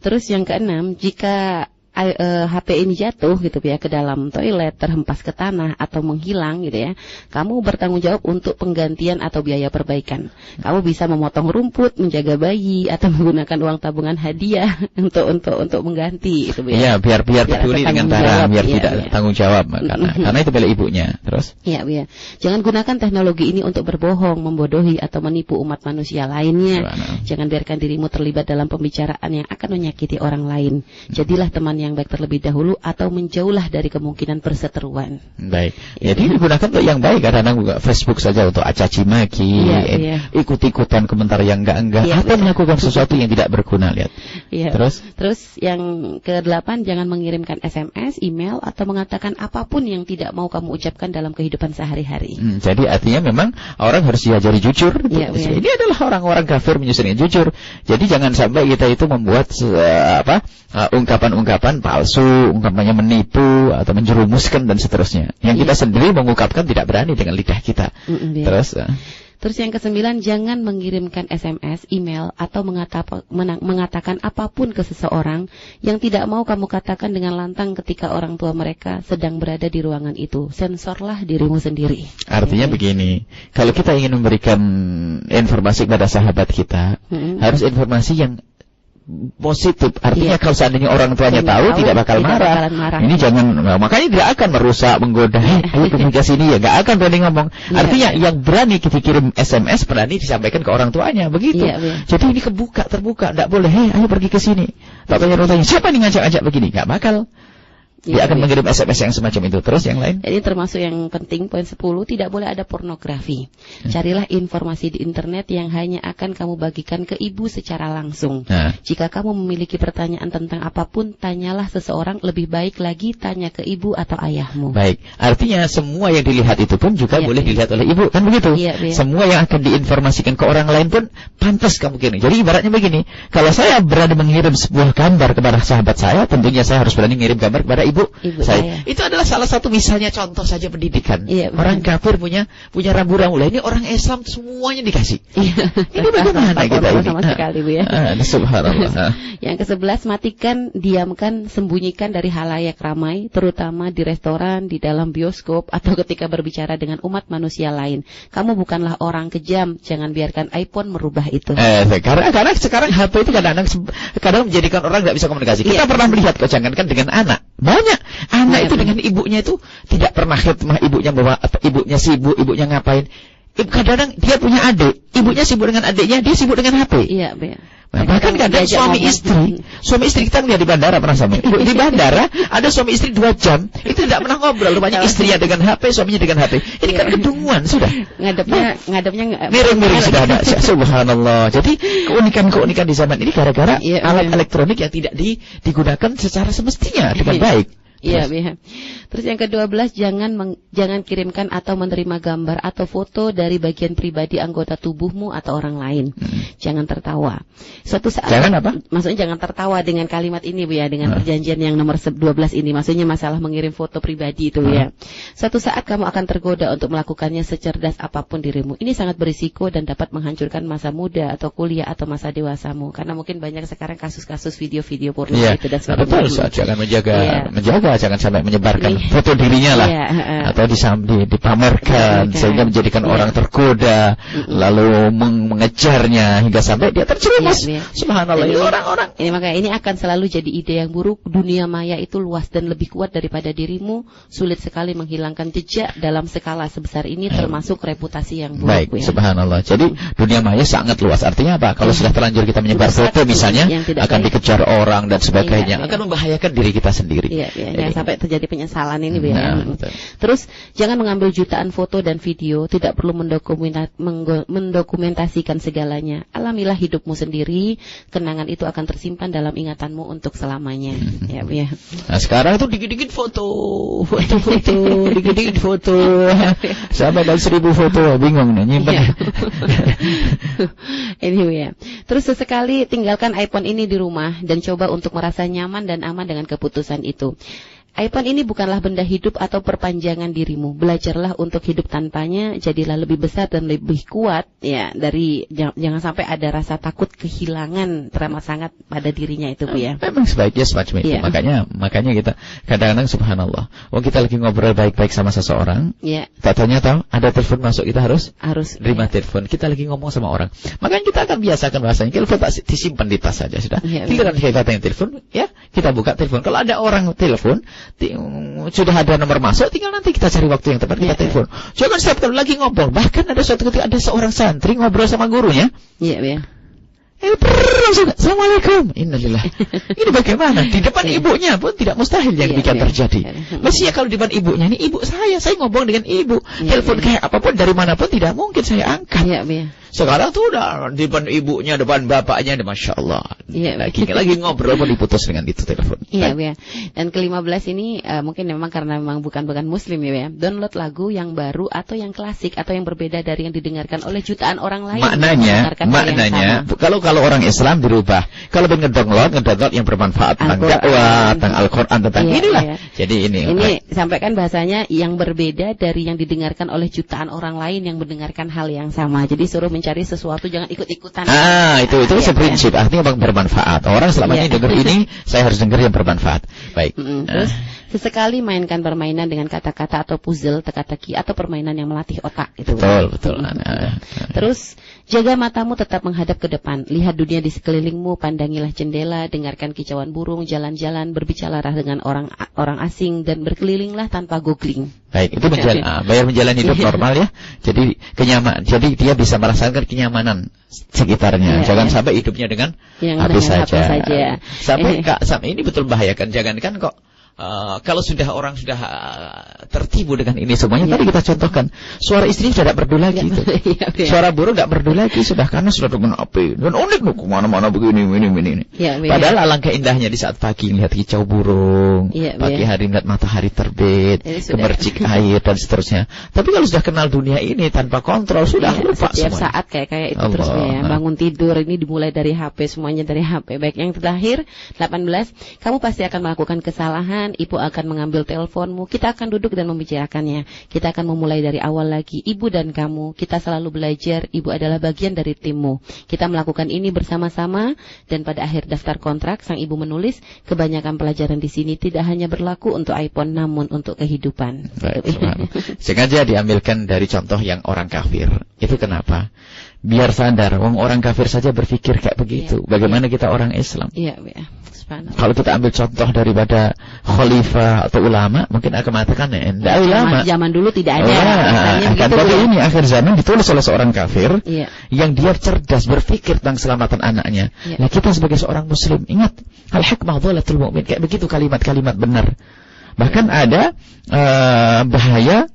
Terus yang keenam, jika HP ini jatuh gitu ya ke dalam toilet, terhempas ke tanah atau menghilang gitu ya, kamu bertanggung jawab untuk penggantian atau biaya perbaikan. Kamu bisa memotong rumput, menjaga bayi, atau menggunakan uang tabungan hadiah untuk mengganti itu ya. Biar peduli dengan barang, biar tidak tanggung jawab karena itu bela ibunya. Terus? Iya. Jangan gunakan teknologi ini untuk berbohong, membodohi atau menipu umat manusia lainnya. Jangan biarkan dirimu terlibat dalam pembicaraan yang akan menyakiti orang lain. Jadilah teman yang baik terlebih dahulu atau menjauhlah dari kemungkinan perseteruan. Baik. Jadi digunakan untuk yang baik, kadang-kadang buka Facebook saja untuk acaci maki, ikut-ikutan komentar yang enggak, atau melakukan sesuatu yang tidak berguna. Lihat. Terus yang ke-8, jangan mengirimkan SMS, email atau mengatakan apapun yang tidak mau kamu ucapkan dalam kehidupan sehari-hari. Jadi artinya memang orang harus diajari jujur. Ini adalah orang-orang kafir menyusun yang jujur. Jadi jangan sampai kita itu membuat ungkapan-ungkapan palsu, ungkapannya menipu atau menjerumuskan dan seterusnya. Yang kita sendiri mengungkapkan tidak berani dengan lidah kita. Terus yang ke-9, jangan mengirimkan SMS, email atau mengatakan apapun ke seseorang yang tidak mau kamu katakan dengan lantang ketika orang tua mereka sedang berada di ruangan itu. Sensorlah dirimu sendiri. Artinya begini, kalau kita ingin memberikan informasi kepada sahabat kita, harus informasi yang positif. Artinya kalau seandainya orang tuanya tahu tidak bakal marah. Ini jangan, makanya tidak akan merusak, menggoda. Ayo komunikasi ini ya, nggak akan berani ngomong. Artinya yang berani kita kirim SMS berani disampaikan ke orang tuanya, begitu. Jadi ini terbuka, tidak boleh. Ayo pergi ke sini. Tak tanya orang tuanya, siapa nih ngajak-ngajak begini? Nggak bakal. Dia akan mengirim SMS yang semacam itu. Terus yang lain? Jadi termasuk yang penting, poin 10, tidak boleh ada pornografi. Carilah informasi di internet yang hanya akan kamu bagikan ke ibu secara langsung. Jika kamu memiliki pertanyaan tentang apapun, tanyalah seseorang, lebih baik lagi tanya ke ibu atau ayahmu. Baik, artinya semua yang dilihat itu pun juga boleh dilihat oleh ibu, kan begitu? Semua yang akan diinformasikan ke orang lain pun pantas kamu kirim. Jadi ibaratnya begini, kalau saya berani mengirim sebuah gambar kepada sahabat saya, tentunya saya harus berani mengirim gambar kepada ibu saya. Itu adalah salah satu misalnya contoh saja pendidikan. Orang kafir punya rambu-rambu. Ini orang Islam semuanya dikasih. Ini bagaimana kita ini? Sama sekali, Bu ya. Subhanallah. Yang ke-11, matikan, diamkan, sembunyikan dari halayak ramai, terutama di restoran, di dalam bioskop, atau ketika berbicara dengan umat manusia lain. Kamu bukanlah orang kejam. Jangan biarkan iPhone merubah itu. Karena sekarang HP itu kadang menjadikan orang tidak bisa komunikasi. Kita pernah melihat kok, jangankan dengan anak. Banyak anak itu dengan ibunya itu tidak pernah khidmah ibunya, bahwa ibunya sibuk, ibunya ngapain. Kadang-kadang dia punya adik, ibunya sibuk dengan adiknya, dia sibuk dengan HP. Bahkan kadang suami istri kita lihat di bandara, pernah sama di bandara ada suami istri 2 jam itu tidak pernah ngobrol, rupanya istrinya dengan HP, suaminya dengan HP. Ini kan kedunguan sudah. Ngadepnya miring sudah ada. Subhanallah. Jadi keunikan di zaman ini gara-gara alat elektronik yang tidak digunakan secara semestinya dengan baik. Iya, iya. Terus yang ke-12, jangan kirimkan atau menerima gambar atau foto dari bagian pribadi anggota tubuhmu atau orang lain. Jangan tertawa. Suatu saat, jangan apa? Maksudnya jangan tertawa dengan kalimat ini, Bu ya, dengan perjanjian yang nomor 12 ini. Maksudnya masalah mengirim foto pribadi itu, ya. Suatu saat kamu akan tergoda untuk melakukannya secerdas apapun dirimu. Ini sangat berisiko dan dapat menghancurkan masa muda atau kuliah atau masa dewasamu. Karena mungkin banyak sekarang kasus-kasus video-video porno itu dan sebagainya. Jangan menjaga, jangan sampai menyebarkan foto dirinya lah, atau dipamerkan sehingga menjadikan orang tergoda, lalu mengejarnya hingga sampai dia terjerumus. Subhanallah, orang-orang. Ini makanya ini akan selalu jadi ide yang buruk. Dunia maya itu luas dan lebih kuat daripada dirimu. Sulit sekali menghilangkan jejak dalam skala sebesar ini, termasuk reputasi yang buruk. Baik, subhanallah. Jadi dunia maya sangat luas. Artinya apa? Kalau sudah terlanjur kita menyebar foto misalnya, akan dikejar orang dan sebagainya, akan membahayakan diri kita sendiri. Jangan sampai terjadi penyesalan ini, Bu ya. Terus jangan mengambil jutaan foto dan video, tidak perlu mendokumentasikan segalanya. Alamilah hidupmu sendiri, kenangan itu akan tersimpan dalam ingatanmu untuk selamanya. Ya. Nah, sekarang itu dikit-dikit foto, dikit-dikit foto. Sampai dari 1000 foto, bingung nih nyimpen. Ini ya. Terus sesekali tinggalkan iPhone ini di rumah dan coba untuk merasa nyaman dan aman dengan keputusan itu. iPhone ini bukanlah benda hidup atau perpanjangan dirimu. Belajarlah untuk hidup tanpanya, jadilah lebih besar dan lebih kuat ya. Jangan sampai ada rasa takut kehilangan teramat sangat pada dirinya itu, Bu ya. Memang sebaiknya semacam itu. Makanya kita kadang-kadang subhanallah, kita lagi ngobrol baik-baik sama seseorang, tatanya tahu ada telepon masuk, kita harus terima telepon. Kita lagi ngomong sama orang. Makanya kita akan biasakan bahasanya, telepon tak disimpan di tas saja sudah. Tinggal kita tanya telepon, kita buka telepon. Kalau ada orang telepon, sudah ada nomor masuk, tinggal nanti kita cari waktu yang tepat, kita telepon. Jangan setiap kali lagi ngobrol. Bahkan ada suatu ketika ada seorang santri ngobrol sama gurunya. Assalamualaikum. Innalillah. Ini bagaimana? Di depan ibunya pun tidak mustahil yang demikian terjadi. Mestinya kalau di depan ibunya, ini ibu saya ngomong dengan ibu. Telepon kayak apapun dari manapun tidak mungkin saya angkat. Sekarang tuh udah di depan ibunya, depan bapaknya, Masya Allah. Lagi ngobrol pun diputus dengan itu telepon. Dan ke-15 ini mungkin memang karena memang bukan muslim ya. Download lagu yang baru atau yang klasik atau yang berbeda dari yang didengarkan oleh jutaan orang lain. Maknanya kalau orang Islam dirubah. Kalau ingin ngedownload yang bermanfaat tentang dakwah, tentang Al-Quran, tentang inilah. Jadi ini sampaikan bahasanya yang berbeda dari yang didengarkan oleh jutaan orang lain yang mendengarkan hal yang sama. Jadi suruh mencari sesuatu, jangan ikut-ikutan. Itu seprinsip. Artinya bang bermanfaat. Orang selama ini dengar ini, saya harus dengar yang bermanfaat. Baik. Terus sesekali mainkan permainan dengan kata-kata atau puzzle, teka-teki atau permainan yang melatih otak. Betul. Terus jaga matamu tetap menghadap ke depan. Lihat dunia di sekelilingmu, pandangilah jendela, dengarkan kicauan burung, jalan-jalan, berbicaralah dengan orang asing dan berkelilinglah tanpa googling. Baik, itu menjalani hidup normal ya. Jadi jadi dia bisa merasakan kenyamanan sekitarnya. Jangan sampai hidupnya dengan HP saja. Sampai ini betul membahayakan. Jangankan kok kalau orang sudah tertibu dengan ini semuanya, tadi kita contohkan, suara istri sudah tidak merdu lagi, suara burung tidak merdu lagi sudah, karena sudah dengan api dan unik kemana-mana begini. Padahal alangkah indahnya di saat pagi melihat kicau burung, pagi hari melihat matahari terbit, gemercik air dan seterusnya. Tapi kalau sudah kenal dunia ini tanpa kontrol, sudah lupa setiap semuanya. saat kayak itu terus ya. Bangun tidur ini dimulai dari HP, semuanya dari HP. Baik, yang terakhir 18, kamu pasti akan melakukan kesalahan. Ibu akan mengambil teleponmu, kita akan duduk dan membicarakannya. Kita akan memulai dari awal lagi. Ibu dan kamu, kita selalu belajar. Ibu adalah bagian dari timmu. Kita melakukan ini bersama-sama. Dan pada akhir daftar kontrak, sang ibu menulis, kebanyakan pelajaran di sini tidak hanya berlaku untuk iPhone, namun untuk kehidupan. Sengaja diambilkan dari contoh yang orang kafir. Itu kenapa? Biar sadar, orang kafir saja berpikir kayak begitu. Bagaimana kita orang Islam? Kalau kita ambil contoh daripada khalifah atau ulama, mungkin akan mengatakan enggak ulama. Zaman dulu tidak ada. Tapi ini akhir zaman ditulis oleh seorang kafir yang dia cerdas berpikir tentang keselamatan anaknya. Nah, kita sebagai seorang muslim, ingat, al-hikmah dhalatul mu'min, kayak begitu kalimat-kalimat benar. Bahkan ada bahaya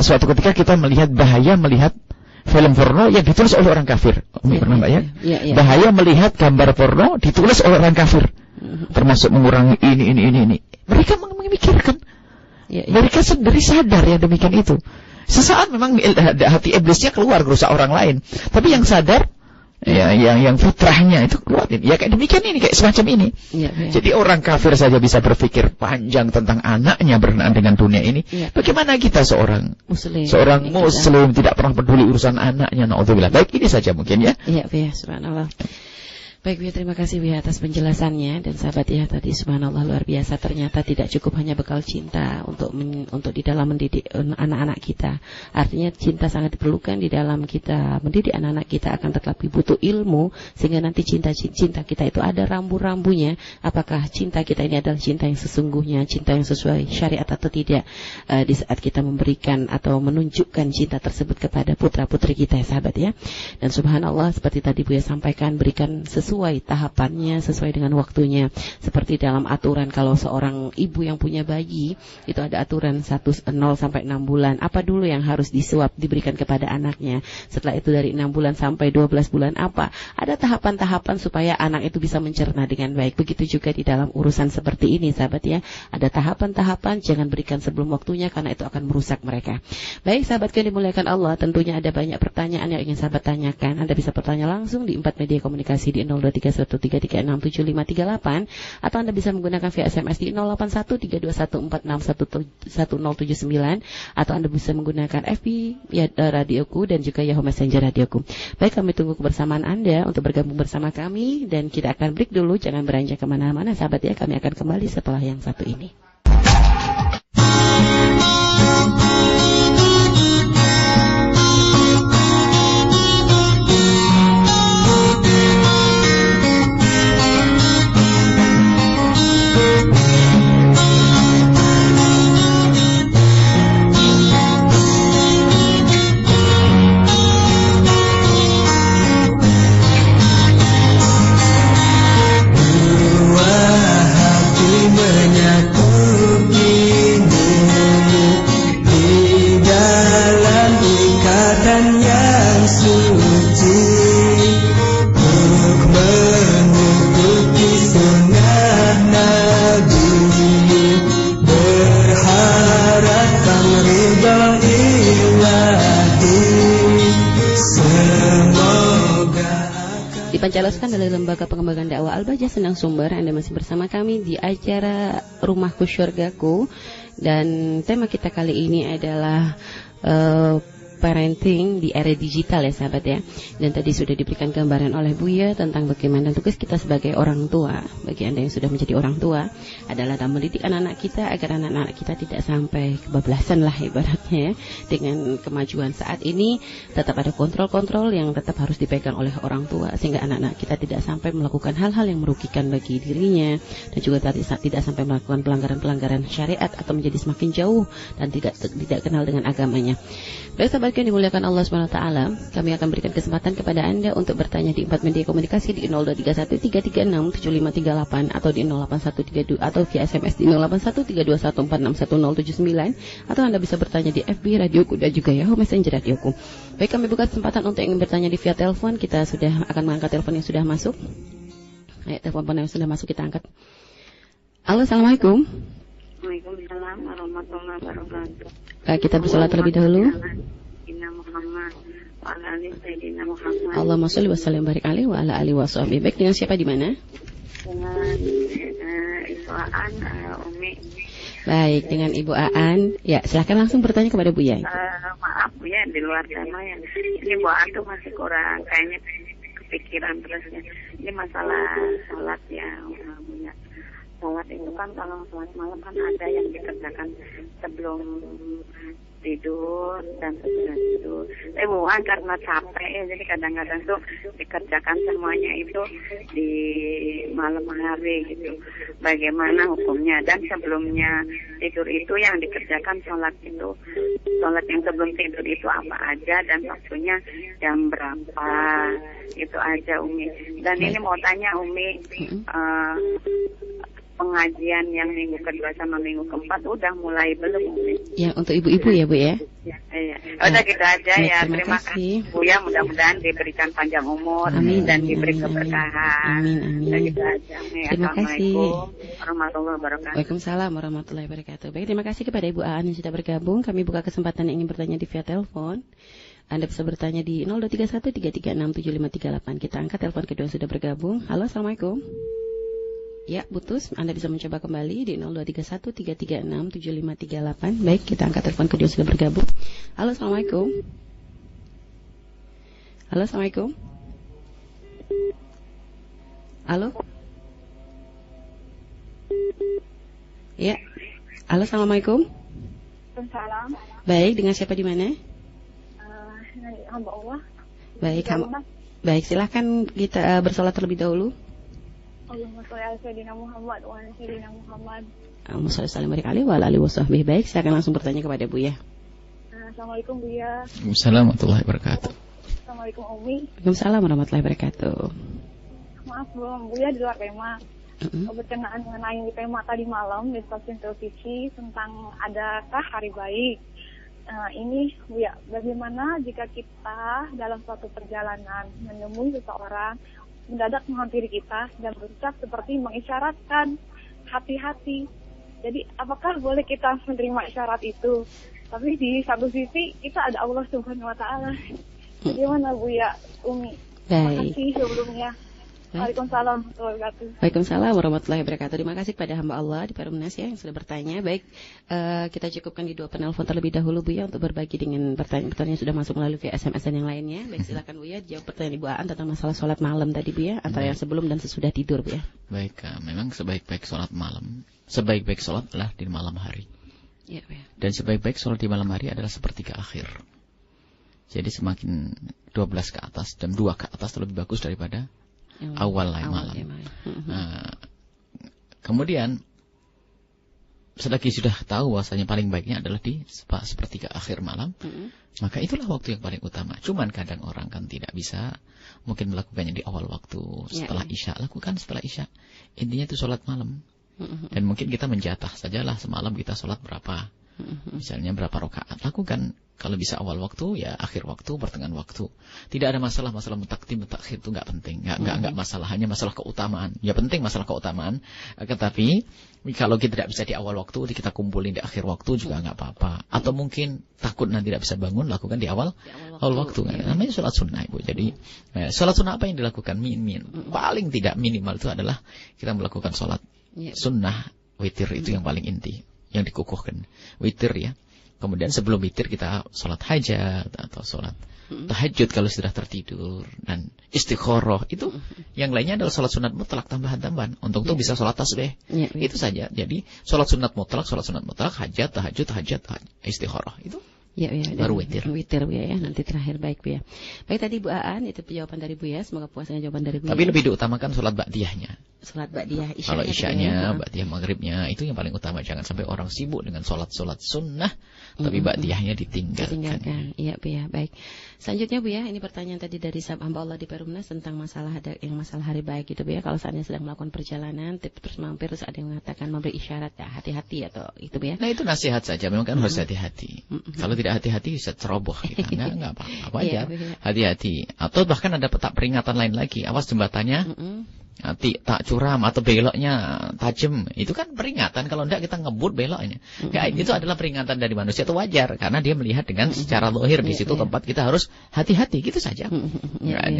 suatu ketika kita melihat film porno yang ditulis oleh orang kafir. Pernah Mbak ya? Bahaya melihat gambar porno ditulis oleh orang kafir. termasuk mengurangi ini. Mereka memikirkan. Mereka sendiri sadar yang demikian itu. Sesaat memang hati iblisnya keluar merusak orang lain, tapi yang sadar, yang fitrahnya itu keluar. Ya kayak demikian ini, kayak semacam ini. Jadi orang kafir saja bisa berpikir panjang tentang anaknya berkenaan dengan dunia ini. Bagaimana kita seorang muslim tidak pernah peduli urusan anaknya? Naudzubillah. Baik, ini saja mungkin ya. Iya, subhanallah. Baik, Buya, terima kasih Buya atas penjelasannya. Dan sahabat ya, tadi subhanallah luar biasa, ternyata tidak cukup hanya bekal cinta untuk di dalam mendidik anak-anak kita. Artinya cinta sangat diperlukan di dalam kita mendidik anak-anak kita, akan tetapi butuh ilmu sehingga nanti cinta kita itu ada rambu-rambunya. Apakah cinta kita ini adalah cinta yang sesungguhnya, cinta yang sesuai syariat atau tidak, di saat kita memberikan atau menunjukkan cinta tersebut kepada putra-putri kita ya sahabat ya. Dan subhanallah seperti tadi Buya sampaikan, berikan sesuai tahapannya, sesuai dengan waktunya. Seperti dalam aturan, kalau seorang ibu yang punya bayi, itu ada aturan 0 sampai 6 bulan. Apa dulu yang harus disuap, diberikan kepada anaknya. Setelah itu dari 6 bulan sampai 12 bulan apa. Ada tahapan-tahapan supaya anak itu bisa mencerna dengan baik. Begitu juga di dalam urusan seperti ini, sahabat ya. Ada tahapan-tahapan, jangan berikan sebelum waktunya, karena itu akan merusak mereka. Baik, sahabat yang dimuliakan Allah, tentunya ada banyak pertanyaan yang ingin sahabat tanyakan. Anda bisa bertanya langsung di 4 media komunikasi di 023133367538, atau Anda bisa menggunakan via SMS di 081321461079, atau Anda bisa menggunakan FB ya, radioku, dan juga Yahoo Messenger radioku. Baik, kami tunggu kebersamaan Anda untuk bergabung bersama kami, dan kita akan break dulu, jangan beranjak kemana-mana sahabat ya. Kami akan kembali setelah yang satu ini. Dipancarkan dari Lembaga Pengembangan Dakwah Al-Bahjah Sendang Sumber. Anda masih bersama kami di acara Rumahku Syurgaku, dan tema kita kali ini adalah parenting di era digital ya sahabat ya. Dan tadi sudah diberikan gambaran oleh Buya tentang bagaimana tugas kita sebagai orang tua. Bagi Anda yang sudah menjadi orang tua adalah dalam mendidik anak-anak kita agar anak-anak kita tidak sampai kebablasan lah ibaratnya ya. Dengan kemajuan saat ini tetap ada kontrol-kontrol yang tetap harus dipegang oleh orang tua, sehingga anak-anak kita tidak sampai melakukan hal-hal yang merugikan bagi dirinya, dan juga tidak sampai melakukan pelanggaran-pelanggaran syariat atau menjadi semakin jauh dan tidak kenal dengan agamanya. Baik sahabat yang dimuliakan Allah SWT, kami akan berikan kesempatan kepada Anda untuk bertanya di 4 media komunikasi di 023133667538, atau di 0813 atau via SMS di 081321461079, atau Anda bisa bertanya di FB radioku dan juga Yahoo Messenger radioku. Baik, kami buka kesempatan untuk ingin bertanya di via telepon. Kita sudah akan mengangkat telepon yang sudah masuk. Ayo, telepon yang sudah masuk kita angkat. Halo, assalamualaikum. Waalaikumsalam warahmatullahi wabarakatuh. Kita bersolat terlebih dahulu. Allahumma sholli wa sallim barik alaihi wa ala alihi wa sahbihi. Baik, dengan siapa di mana? Dengan Ibu Aan, Umi. Baik, dengan Ibu Aan. Ya, silakan langsung bertanya kepada Buya. Maaf Buya, di luar sana ya. Ini Bu Aan tuh masih kurang, kayaknya kepikiran terusnya. Ini masalah salat ya, Buya. Salat itu kan kalau salat malam kan ada yang dikerjakan sebelum tidur dan sesudah tidur. Bukan karena capek ya, jadi kadang-kadang tuh dikerjakan semuanya itu di malam hari gitu. Bagaimana hukumnya? Dan sebelumnya tidur itu yang dikerjakan sholat itu, sholat yang sebelum tidur itu apa aja dan waktunya jam berapa? Itu aja Umi. Dan ini mau tanya Umi, pengajian yang minggu kedua sama minggu keempat udah mulai belum? Ya, untuk ibu-ibu ya Bu ya. Iya. Udah gitu aja ya. Terima kasih Bu ya, mudah-mudahan diberikan panjang umur dan diberi keberkahan. Amin. Udah gitu aja. Terima kasih. Assalamualaikum warahmatullahi wabarakatuh. Waalaikumsalam warahmatullahi wabarakatuh. Baik, terima kasih kepada Ibu Aan yang sudah bergabung. Kami buka kesempatan yang ingin bertanya di via telepon. Anda bisa bertanya di 0231 336 7538. Kita angkat telepon kedua sudah bergabung. Halo, assalamualaikum. Ya, putus. Anda bisa mencoba kembali di 0231 336 7538. Baik, kita angkat telepon kedua sudah bergabung. Halo, assalamualaikum. Halo, assalamualaikum. Halo. Ya. Halo, assalamualaikum. Waalaikumsalam. Baik, dengan siapa di mana? Hamba Allah. Baik, silahkan kita bersolat terlebih dahulu. Allahumma sholli ala sayyidina Muhammad wa ala sayyidina Muhammad. Allahumma sholli wa ala alihi washabbihi. Baik, saya akan langsung bertanya kepada Bu ya. Assalamualaikum Bu ya. Waalaikumsalam warahmatullahi wabarakatuh. Assalamualaikum Umi. Waalaikumsalam warahmatullahi wabarakatuh. Maaf belum Bu ya, di luar tema. Berkenaan mengenai tema tadi malam di stasiun televisi tentang adakah hari baik. Ini Bu ya, bagaimana jika kita dalam suatu perjalanan menemui seseorang mendadak menghampiri kita dan berucap seperti mengisyaratkan hati-hati. Jadi apakah boleh kita menerima isyarat itu? Tapi di satu sisi kita ada Allah Subhanahu Wa Taala. Bagaimana Bu ya, Umi? Terima kasih sebelumnya. Waalaikumsalam warahmatullahi wabarakatuh. Waalaikumsalam warahmatullahi wabarakatuh. Terima kasih kepada hamba Allah di Perumnas ya yang sudah bertanya. Baik, kita cukupkan di 2 penelpon terlebih dahulu Bu ya untuk berbagi dengan pertanyaan-pertanyaan yang sudah masuk melalui via SMS dan yang lainnya. Baik, silakan Bu ya jawab pertanyaan Ibu Aan tentang masalah sholat malam tadi Bu ya, antara yang sebelum dan sesudah tidur Bu ya. Baik, memang sebaik-baik sholat malam, sebaik-baik sholat adalah di malam hari. Ya, Bu ya. Dan sebaik-baik sholat di malam hari adalah sepertiga akhir. Jadi semakin 12 ke atas dan 2 ke atas lebih bagus daripada awal malam. Kemudian selagi sudah tahu bahwasanya paling baiknya adalah di sepertiga akhir malam, maka itulah waktu yang paling utama. Cuman kadang orang kan tidak bisa mungkin melakukannya di awal waktu, setelah Isya. Lakukan setelah Isya. Intinya itu sholat malam. Dan mungkin kita menjatah sajalah semalam kita sholat berapa. Misalnya berapa rakaat. Lakukan kalau bisa awal waktu, ya akhir waktu, pertengahan waktu. Tidak ada masalah mutakdim, mutakhir itu nggak penting, nggak masalah, hanya masalah keutamaan. Ya penting masalah keutamaan, tetapi kalau kita tidak bisa di awal waktu, kita kumpulin di akhir waktu juga nggak apa-apa. Atau mungkin takut nanti tidak bisa bangun, lakukan di awal waktu. Namanya sholat sunnah Ibu. Jadi sholat sunnah apa yang dilakukan? Paling tidak minimal itu adalah kita melakukan sholat sunnah witir, itu yang paling inti, yang dikukuhkan witir ya. Kemudian sebelum witir kita sholat hajat atau sholat tahajud kalau sudah tertidur, dan istikharah itu. Yang lainnya adalah sholat sunat mutlak, tambahan-tambahan. Untuk itu bisa sholat tasbih. Itu saja. Jadi sholat sunat mutlak, hajat, tahajud, istikharah itu. Ya, baru witir Bu ya, nanti terakhir. Baik Bu ya. Baik, tadi Bu Aan itu jawaban dari Bu ya. Semoga puasanya jawaban dari Bu. Tapi lebih diutamakan sholat ba'diyahnya. Sholat ba'diyah, kalau isyanya, ba'diyah maghribnya itu yang paling utama. Jangan sampai orang sibuk dengan sholat sunnah, tapi ba'diyahnya ditinggalkan. Iya Bu ya. Baik. Selanjutnya Bu ya, ini pertanyaan tadi dari hamba Allah di Perumnas tentang masalah hari baik gitu Bu ya. Kalau saatnya sedang melakukan perjalanan, terus mampir, terus ada yang mengatakan memberi isyarat, ya hati-hati atau itu Bu ya. Nah itu nasihat saja, memang kan harus hati-hati. Kalau tidak hati-hati bisa ceroboh kita. Enggak apa-apa aja. Hati-hati. Atau bahkan ada peringatan lain lagi. Awas jembatannya tak curam atau beloknya tajam. Itu kan peringatan. Kalau enggak kita ngebut beloknya. Itu adalah peringatan dari manusia, itu wajar karena dia melihat dengan secara zahir di situ tempat kita harus hati-hati, gitu saja.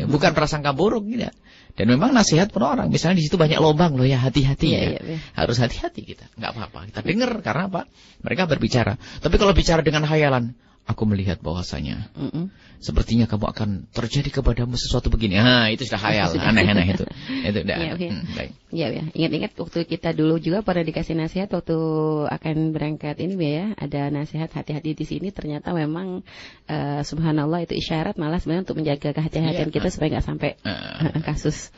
Bukan prasangka buruk gitu. Dan memang nasihat pun orang, misalnya di situ banyak lubang loh ya, hati-hati ya. Harus hati-hati kita. Enggak apa-apa. Kita dengar karena apa? Mereka berbicara. Tapi kalau bicara dengan khayalan, aku melihat bahwasanya sepertinya kamu akan terjadi kepadamu sesuatu begini. Itu sudah khayal, aneh-aneh itu. Itu udah. Iya. Ingat-ingat waktu kita dulu juga pernah dikasih nasihat waktu akan berangkat ini ya, ada nasihat hati-hati di sini. Ternyata memang subhanallah itu isyarat malah sebenarnya untuk menjaga kehati-hatian kita supaya nggak sampai kasus.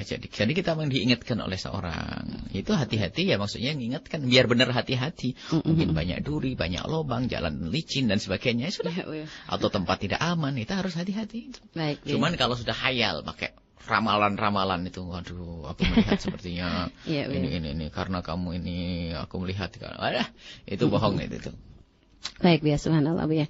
Jadi kita memang diingatkan oleh seorang. Itu hati-hati ya, maksudnya mengingatkan biar benar hati-hati. Mungkin banyak duri, banyak lubang, jalan licin dan sebagainya. Sudah. Atau tempat tidak aman, kita harus hati-hati. Baik. Cuman kalau sudah khayal pakai ramalan-ramalan itu. Waduh, aku melihat sepertinya ini karena kamu ini aku melihat itu bohong itu. Baik, Bu ya, subhanallah, Bu ya.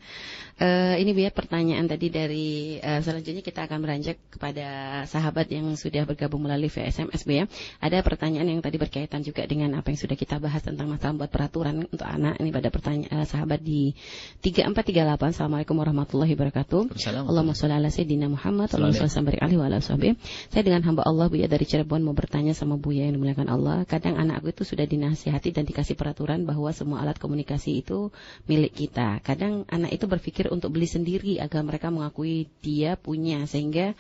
Ini Bu ya pertanyaan tadi dari selanjutnya kita akan beranjak kepada sahabat yang sudah bergabung melalui via SMS, Bu ya. Ada pertanyaan yang tadi berkaitan juga dengan apa yang sudah kita bahas tentang masalah buat peraturan untuk anak. Ini pada pertanyaan sahabat di 3438. Assalamualaikum warahmatullahi wabarakatuh. Allahumma sholli ala sayyidina Muhammad Allahumma sholli alaihi wa ala sahbihi. Saya dengan hamba Allah Bu ya dari Cirebon mau bertanya sama Bu ya yang dimuliakan Allah. Kadang anakku itu sudah dinasihati dan dikasih peraturan bahwa semua alat komunikasi itu milik kita. Kadang anak itu berpikir untuk beli sendiri agar mereka mengakui dia punya, sehingga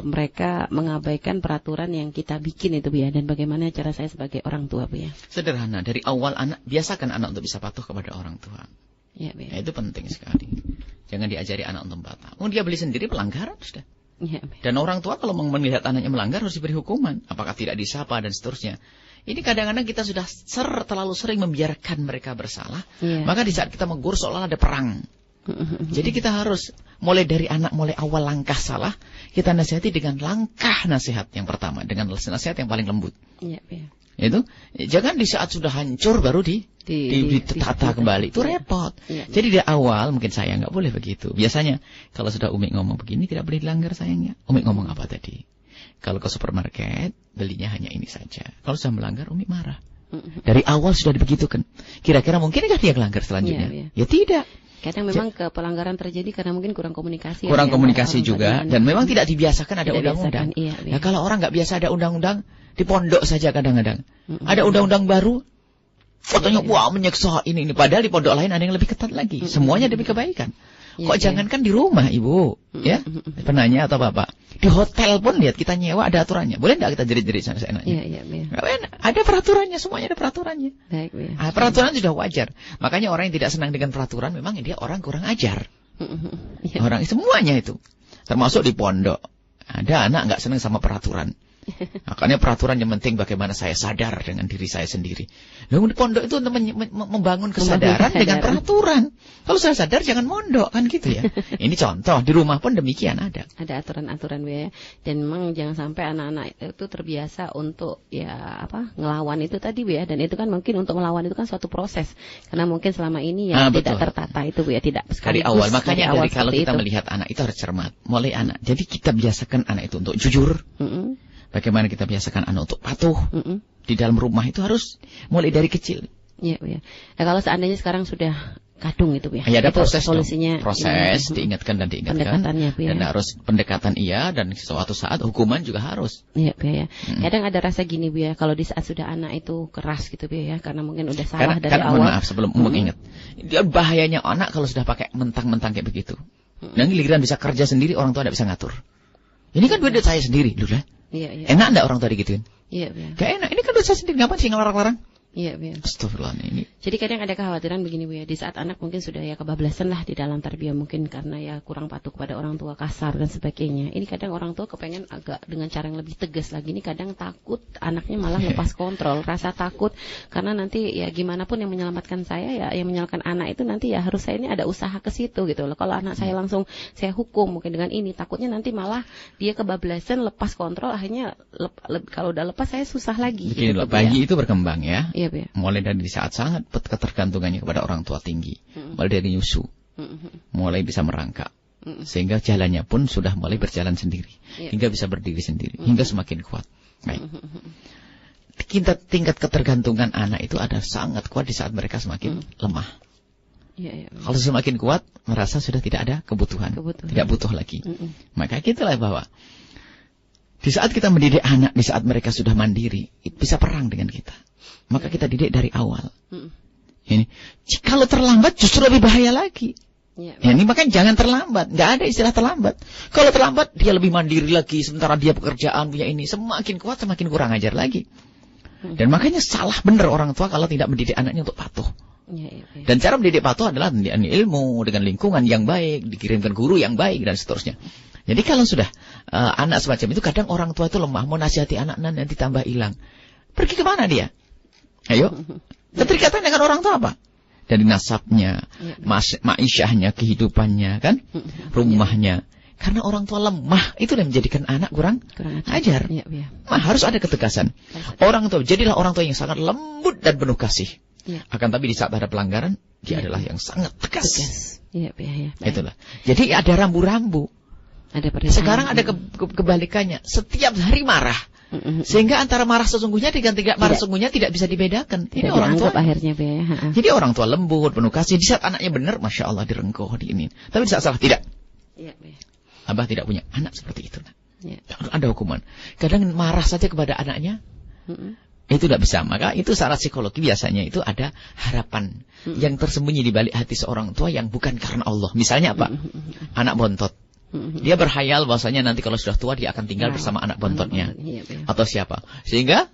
mereka mengabaikan peraturan yang kita bikin itu Bu ya. Dan bagaimana cara saya sebagai orang tua Bu ya? Sederhana, dari awal biasakan anak untuk bisa patuh kepada orang tua. Ya, Bu ya. Itu penting sekali. Jangan diajari anak untuk patuh. Dia beli sendiri pelanggaran sudah. Ya, dan orang tua kalau melihat anaknya melanggar harus diberi hukuman. Apakah tidak disapa dan seterusnya. Ini kadang-kadang kita sudah terlalu sering membiarkan mereka bersalah. Maka di saat kita menggur seolah ada perang. Jadi kita harus mulai dari anak, mulai awal langkah salah, kita nasihati dengan langkah nasihat yang pertama, dengan nasihat yang paling lembut. Itu jangan di saat sudah hancur baru ditata kembali, itu repot. Jadi di awal mungkin saya nggak boleh begitu. Biasanya kalau sudah Umi ngomong begini tidak boleh dilanggar sayangnya. Umi ngomong apa tadi? Kalau ke supermarket belinya hanya ini saja. Kalau sudah melanggar Umi marah. Dari awal sudah dibegitukan. Kira-kira mungkinkah dia melanggar selanjutnya? Ya tidak. Kadang memang pelanggaran terjadi karena mungkin kurang komunikasi. Kurang komunikasi juga. Dan memang tidak dibiasakan ada undang-undang. Nah, kalau orang nggak biasa ada undang-undang, di pondok saja kadang-kadang. Ada undang-undang baru, fotonya wah menyiksa ini. Padahal di pondok lain ada yang lebih ketat lagi. Semuanya demi kebaikan. Kok jangankan di rumah Ibu, ya? Penanya atau Bapak. Di hotel pun lihat kita nyewa ada aturannya. Boleh enggak kita jerit-jerit seenaknya? Ada peraturannya, semuanya ada peraturannya. Baik, peraturan sudah wajar. Makanya orang yang tidak senang dengan peraturan memang dia orang kurang ajar. Orang semuanya itu. Termasuk di pondok. Ada anak enggak senang sama peraturan. Makanya peraturan yang penting bagaimana saya sadar dengan diri saya sendiri. Lalu di pondok itu untuk membangun kesadaran dengan peraturan. Kalau saya sadar jangan mondok kan gitu ya. Ini contoh di rumah pun demikian ada. Ada aturan-aturan ya. Dan memang jangan sampai anak-anak itu terbiasa untuk ngelawan itu tadi Bu ya. Dan itu kan mungkin untuk melawan itu kan suatu proses. Karena mungkin selama ini ya tidak tertata itu Bu ya, tidak sekaligus. Dari awal makanya dari kalau kita melihat anak itu harus cermat. Mulai anak. Jadi kita biasakan anak itu untuk jujur. Bagaimana kita biasakan anak untuk patuh di dalam rumah itu harus mulai dari kecil. Iya, ya. Nah, kalau seandainya sekarang sudah kadung itu ya. Ada proses solusinya. Proses diingatkan dan diingatkan. Dan harus pendekatan dan suatu saat hukuman juga harus. Iya, Bu ya. Kadang ada rasa gini Bu ya, kalau di saat sudah anak itu keras gitu Bu ya, karena mungkin udah salah dari awal. Maaf sebelum mengingat. Dia bahayanya anak kalau sudah pakai mentang-mentang kayak begitu. Dan giliran bisa kerja sendiri orang tua tidak bisa ngatur. Ini kan duit saya sendiri, dulu lah. Iya. Enak enggak orang tua digituin? Iya. Gak enak. Ini kan dosa sendiri. Ngapain sih ngelarang-larang? Iya. Astagfirullah ini. Jadi kadang ada kekhawatiran begini Bu ya, di saat anak mungkin sudah kebablasan lah di dalam tarbiyah, mungkin karena kurang patuh kepada orang tua, kasar dan sebagainya. Ini kadang orang tua kepengen agak dengan cara yang lebih tegas lagi. Ini kadang takut anaknya malah lepas kontrol, rasa takut karena nanti gimana pun yang menyelamatkan saya yang menyelamatkan anak itu nanti harus saya ini ada usaha ke situ gitu loh. Kalau anak saya langsung saya hukum mungkin dengan ini, takutnya nanti malah dia kebablasan, lepas kontrol, akhirnya kalau udah lepas saya susah lagi. Begini loh, bayi itu berkembang ya. Iya, Bu. Mulai dari saat sangat ketergantungannya kepada orang tua tinggi. Mulai dari nyusu. Mulai bisa merangkak. Sehingga jalannya pun sudah mulai berjalan sendiri. Hingga bisa berdiri sendiri. Hingga semakin kuat. Baik. Tingkat ketergantungan anak itu ada sangat kuat di saat mereka semakin lemah. Kalau semakin kuat, merasa sudah tidak ada kebutuhan. Tidak butuh lagi. Maka itulah bahwa di saat kita mendidik anak, di saat mereka sudah mandiri, bisa perang dengan kita. Maka kita didik dari awal. Ini, kalau terlambat justru lebih bahaya lagi. Ini makanya jangan terlambat. Nggak ada istilah terlambat. Kalau terlambat dia lebih mandiri lagi, sementara dia pekerjaan punya ini semakin kuat, semakin kurang ajar lagi. Dan makanya salah benar orang tua kalau tidak mendidik anaknya untuk patuh. Dan cara mendidik patuh adalah dengan ilmu, dengan lingkungan yang baik, dikirimkan guru yang baik dan seterusnya. Jadi kalau sudah anak semacam itu, kadang orang tua itu lemah, mau nasihati anak nanti tambah hilang. Pergi kemana dia? Ayo, keterikatan dengan orang tua apa? Dari nasabnya, ma'isyahnya, kehidupannya, kan? Rumahnya. Karena orang tua lemah, itu yang menjadikan anak kurang ajar. Ya, ya. Nah, harus ada ketegasan. Orang tua, jadilah orang tua yang sangat lembut dan penuh kasih. Ya. Akan tapi di saat ada pelanggaran, dia adalah yang sangat tegas. Ya, ya, ya. Itulah. Jadi ada rambu-rambu. Sekarang ada kebalikannya. Setiap hari marah. Sehingga antara marah sesungguhnya dengan tidak marah sesungguhnya tidak bisa dibedakan. Ini orang tua akhirnya ya. Jadi orang tua lembut, penuh kasih. Di saat anaknya benar, Masya Allah direngkuh, diinin. Tapi di saat salah tidak. Ya, ya. Abah tidak punya anak seperti itu. Ya. Ada hukuman. Kadang marah saja kepada anaknya, itu tidak bisa. Maka itu secara psikologi biasanya itu ada harapan yang tersembunyi di balik hati seorang tua yang bukan karena Allah. Misalnya apa? Anak bontot. Dia berhayal bahwasanya nanti kalau sudah tua dia akan tinggal bersama anak bontotnya. Atau siapa. Sehingga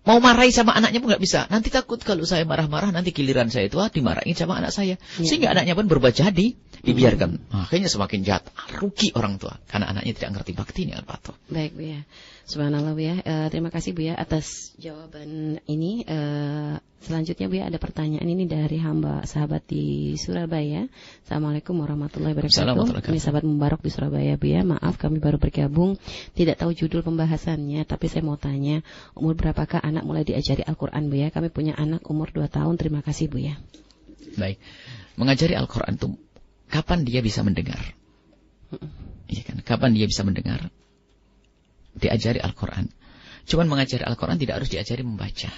mau marahi sama anaknya pun nggak bisa. Nanti takut kalau saya marah-marah nanti giliran saya tua dimarahin sama anak saya. Sehingga anaknya pun berubah jadi, dibiarkan. Akhirnya semakin jahat. Rugi orang tua karena anaknya tidak ngerti baktinya al-patuh. Baik Bu ya. Subhanallah Bu ya. Terima kasih Bu ya atas jawaban ini. Selanjutnya Bu ya ada pertanyaan ini dari hamba sahabat di Surabaya. Assalamualaikum warahmatullahi wabarakatuh. Ini sahabat Mubarak di Surabaya Bu ya. Maaf kami baru bergabung, tidak tahu judul pembahasannya, tapi saya mau tanya, umur berapakah anak mulai diajari Al-Quran Bu ya? Kami punya anak umur 2 tahun. Terima kasih Bu ya. Baik. Mengajari Al-Quran itu kapan dia bisa mendengar? Iya kan? Kapan dia bisa mendengar? Diajari Al-Quran. Cuman mengajari Al-Quran tidak harus diajari membaca.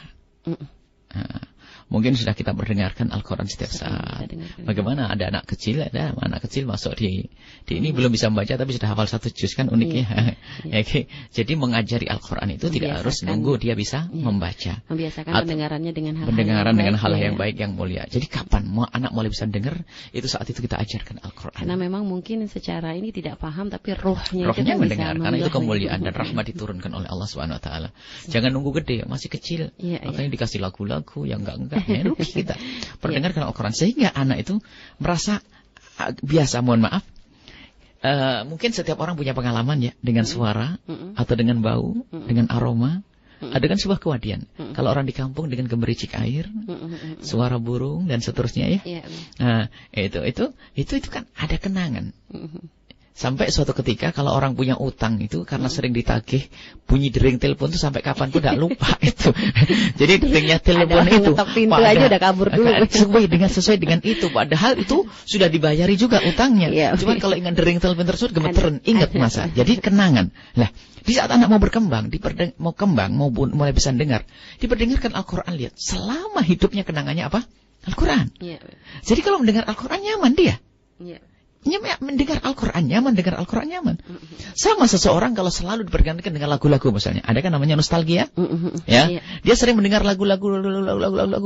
Nah, mungkin sudah kita mendengarkan Al-Quran setiap saat. Bagaimana ada anak kecil masuk di ini belum bisa membaca tapi sudah hafal 1 juz kan uniknya. Jadi mengajari Al-Quran itu tidak harus nunggu dia bisa membaca. Membiasakan pendengarannya dengan hal yang baik yang mulia. Jadi kapan anak mulai bisa dengar, itu saat itu kita ajarkan Al-Quran. Karena memang mungkin secara ini tidak paham tapi rohnya mendengar karena itu kemuliaan dan rahmat diturunkan oleh Allah Subhanahu wa taala. Jangan nunggu gede, masih kecil. Makanya dikasih lagu-lagu yang enggak kita perdengarkan Al-Quran sehingga anak itu merasa biasa. Mohon maaf, mungkin setiap orang punya pengalaman ya dengan suara atau dengan bau, dengan aroma, dengan sebuah kewadian. Kalau orang di kampung dengan gemericik air, suara burung dan seterusnya ya. Nah, itu kan ada kenangan. Sampai suatu ketika kalau orang punya utang itu karena sering ditagih, bunyi dering telepon itu sampai kapan pun tidak lupa itu. Jadi deringnya telepon itu pintu aja udah kabur dulu. Sesuai dengan itu. Padahal itu sudah dibayari juga utangnya. Cuma kalau ingat dering telepon tersebut gemeteran, ingat masa. Jadi kenangan. Lah, di saat anak mau berkembang, mau mulai bisa dengar, diperdengarkan Al-Quran. Lihat, selama hidupnya kenangannya apa? Al-Quran. Jadi kalau mendengar Al-Quran nyaman dia. Mendengar Al-Quran nyaman. Sama seseorang kalau selalu dipergantikan dengan lagu-lagu misalnya. Ada kan namanya nostalgia? Dia sering mendengar lagu-lagu,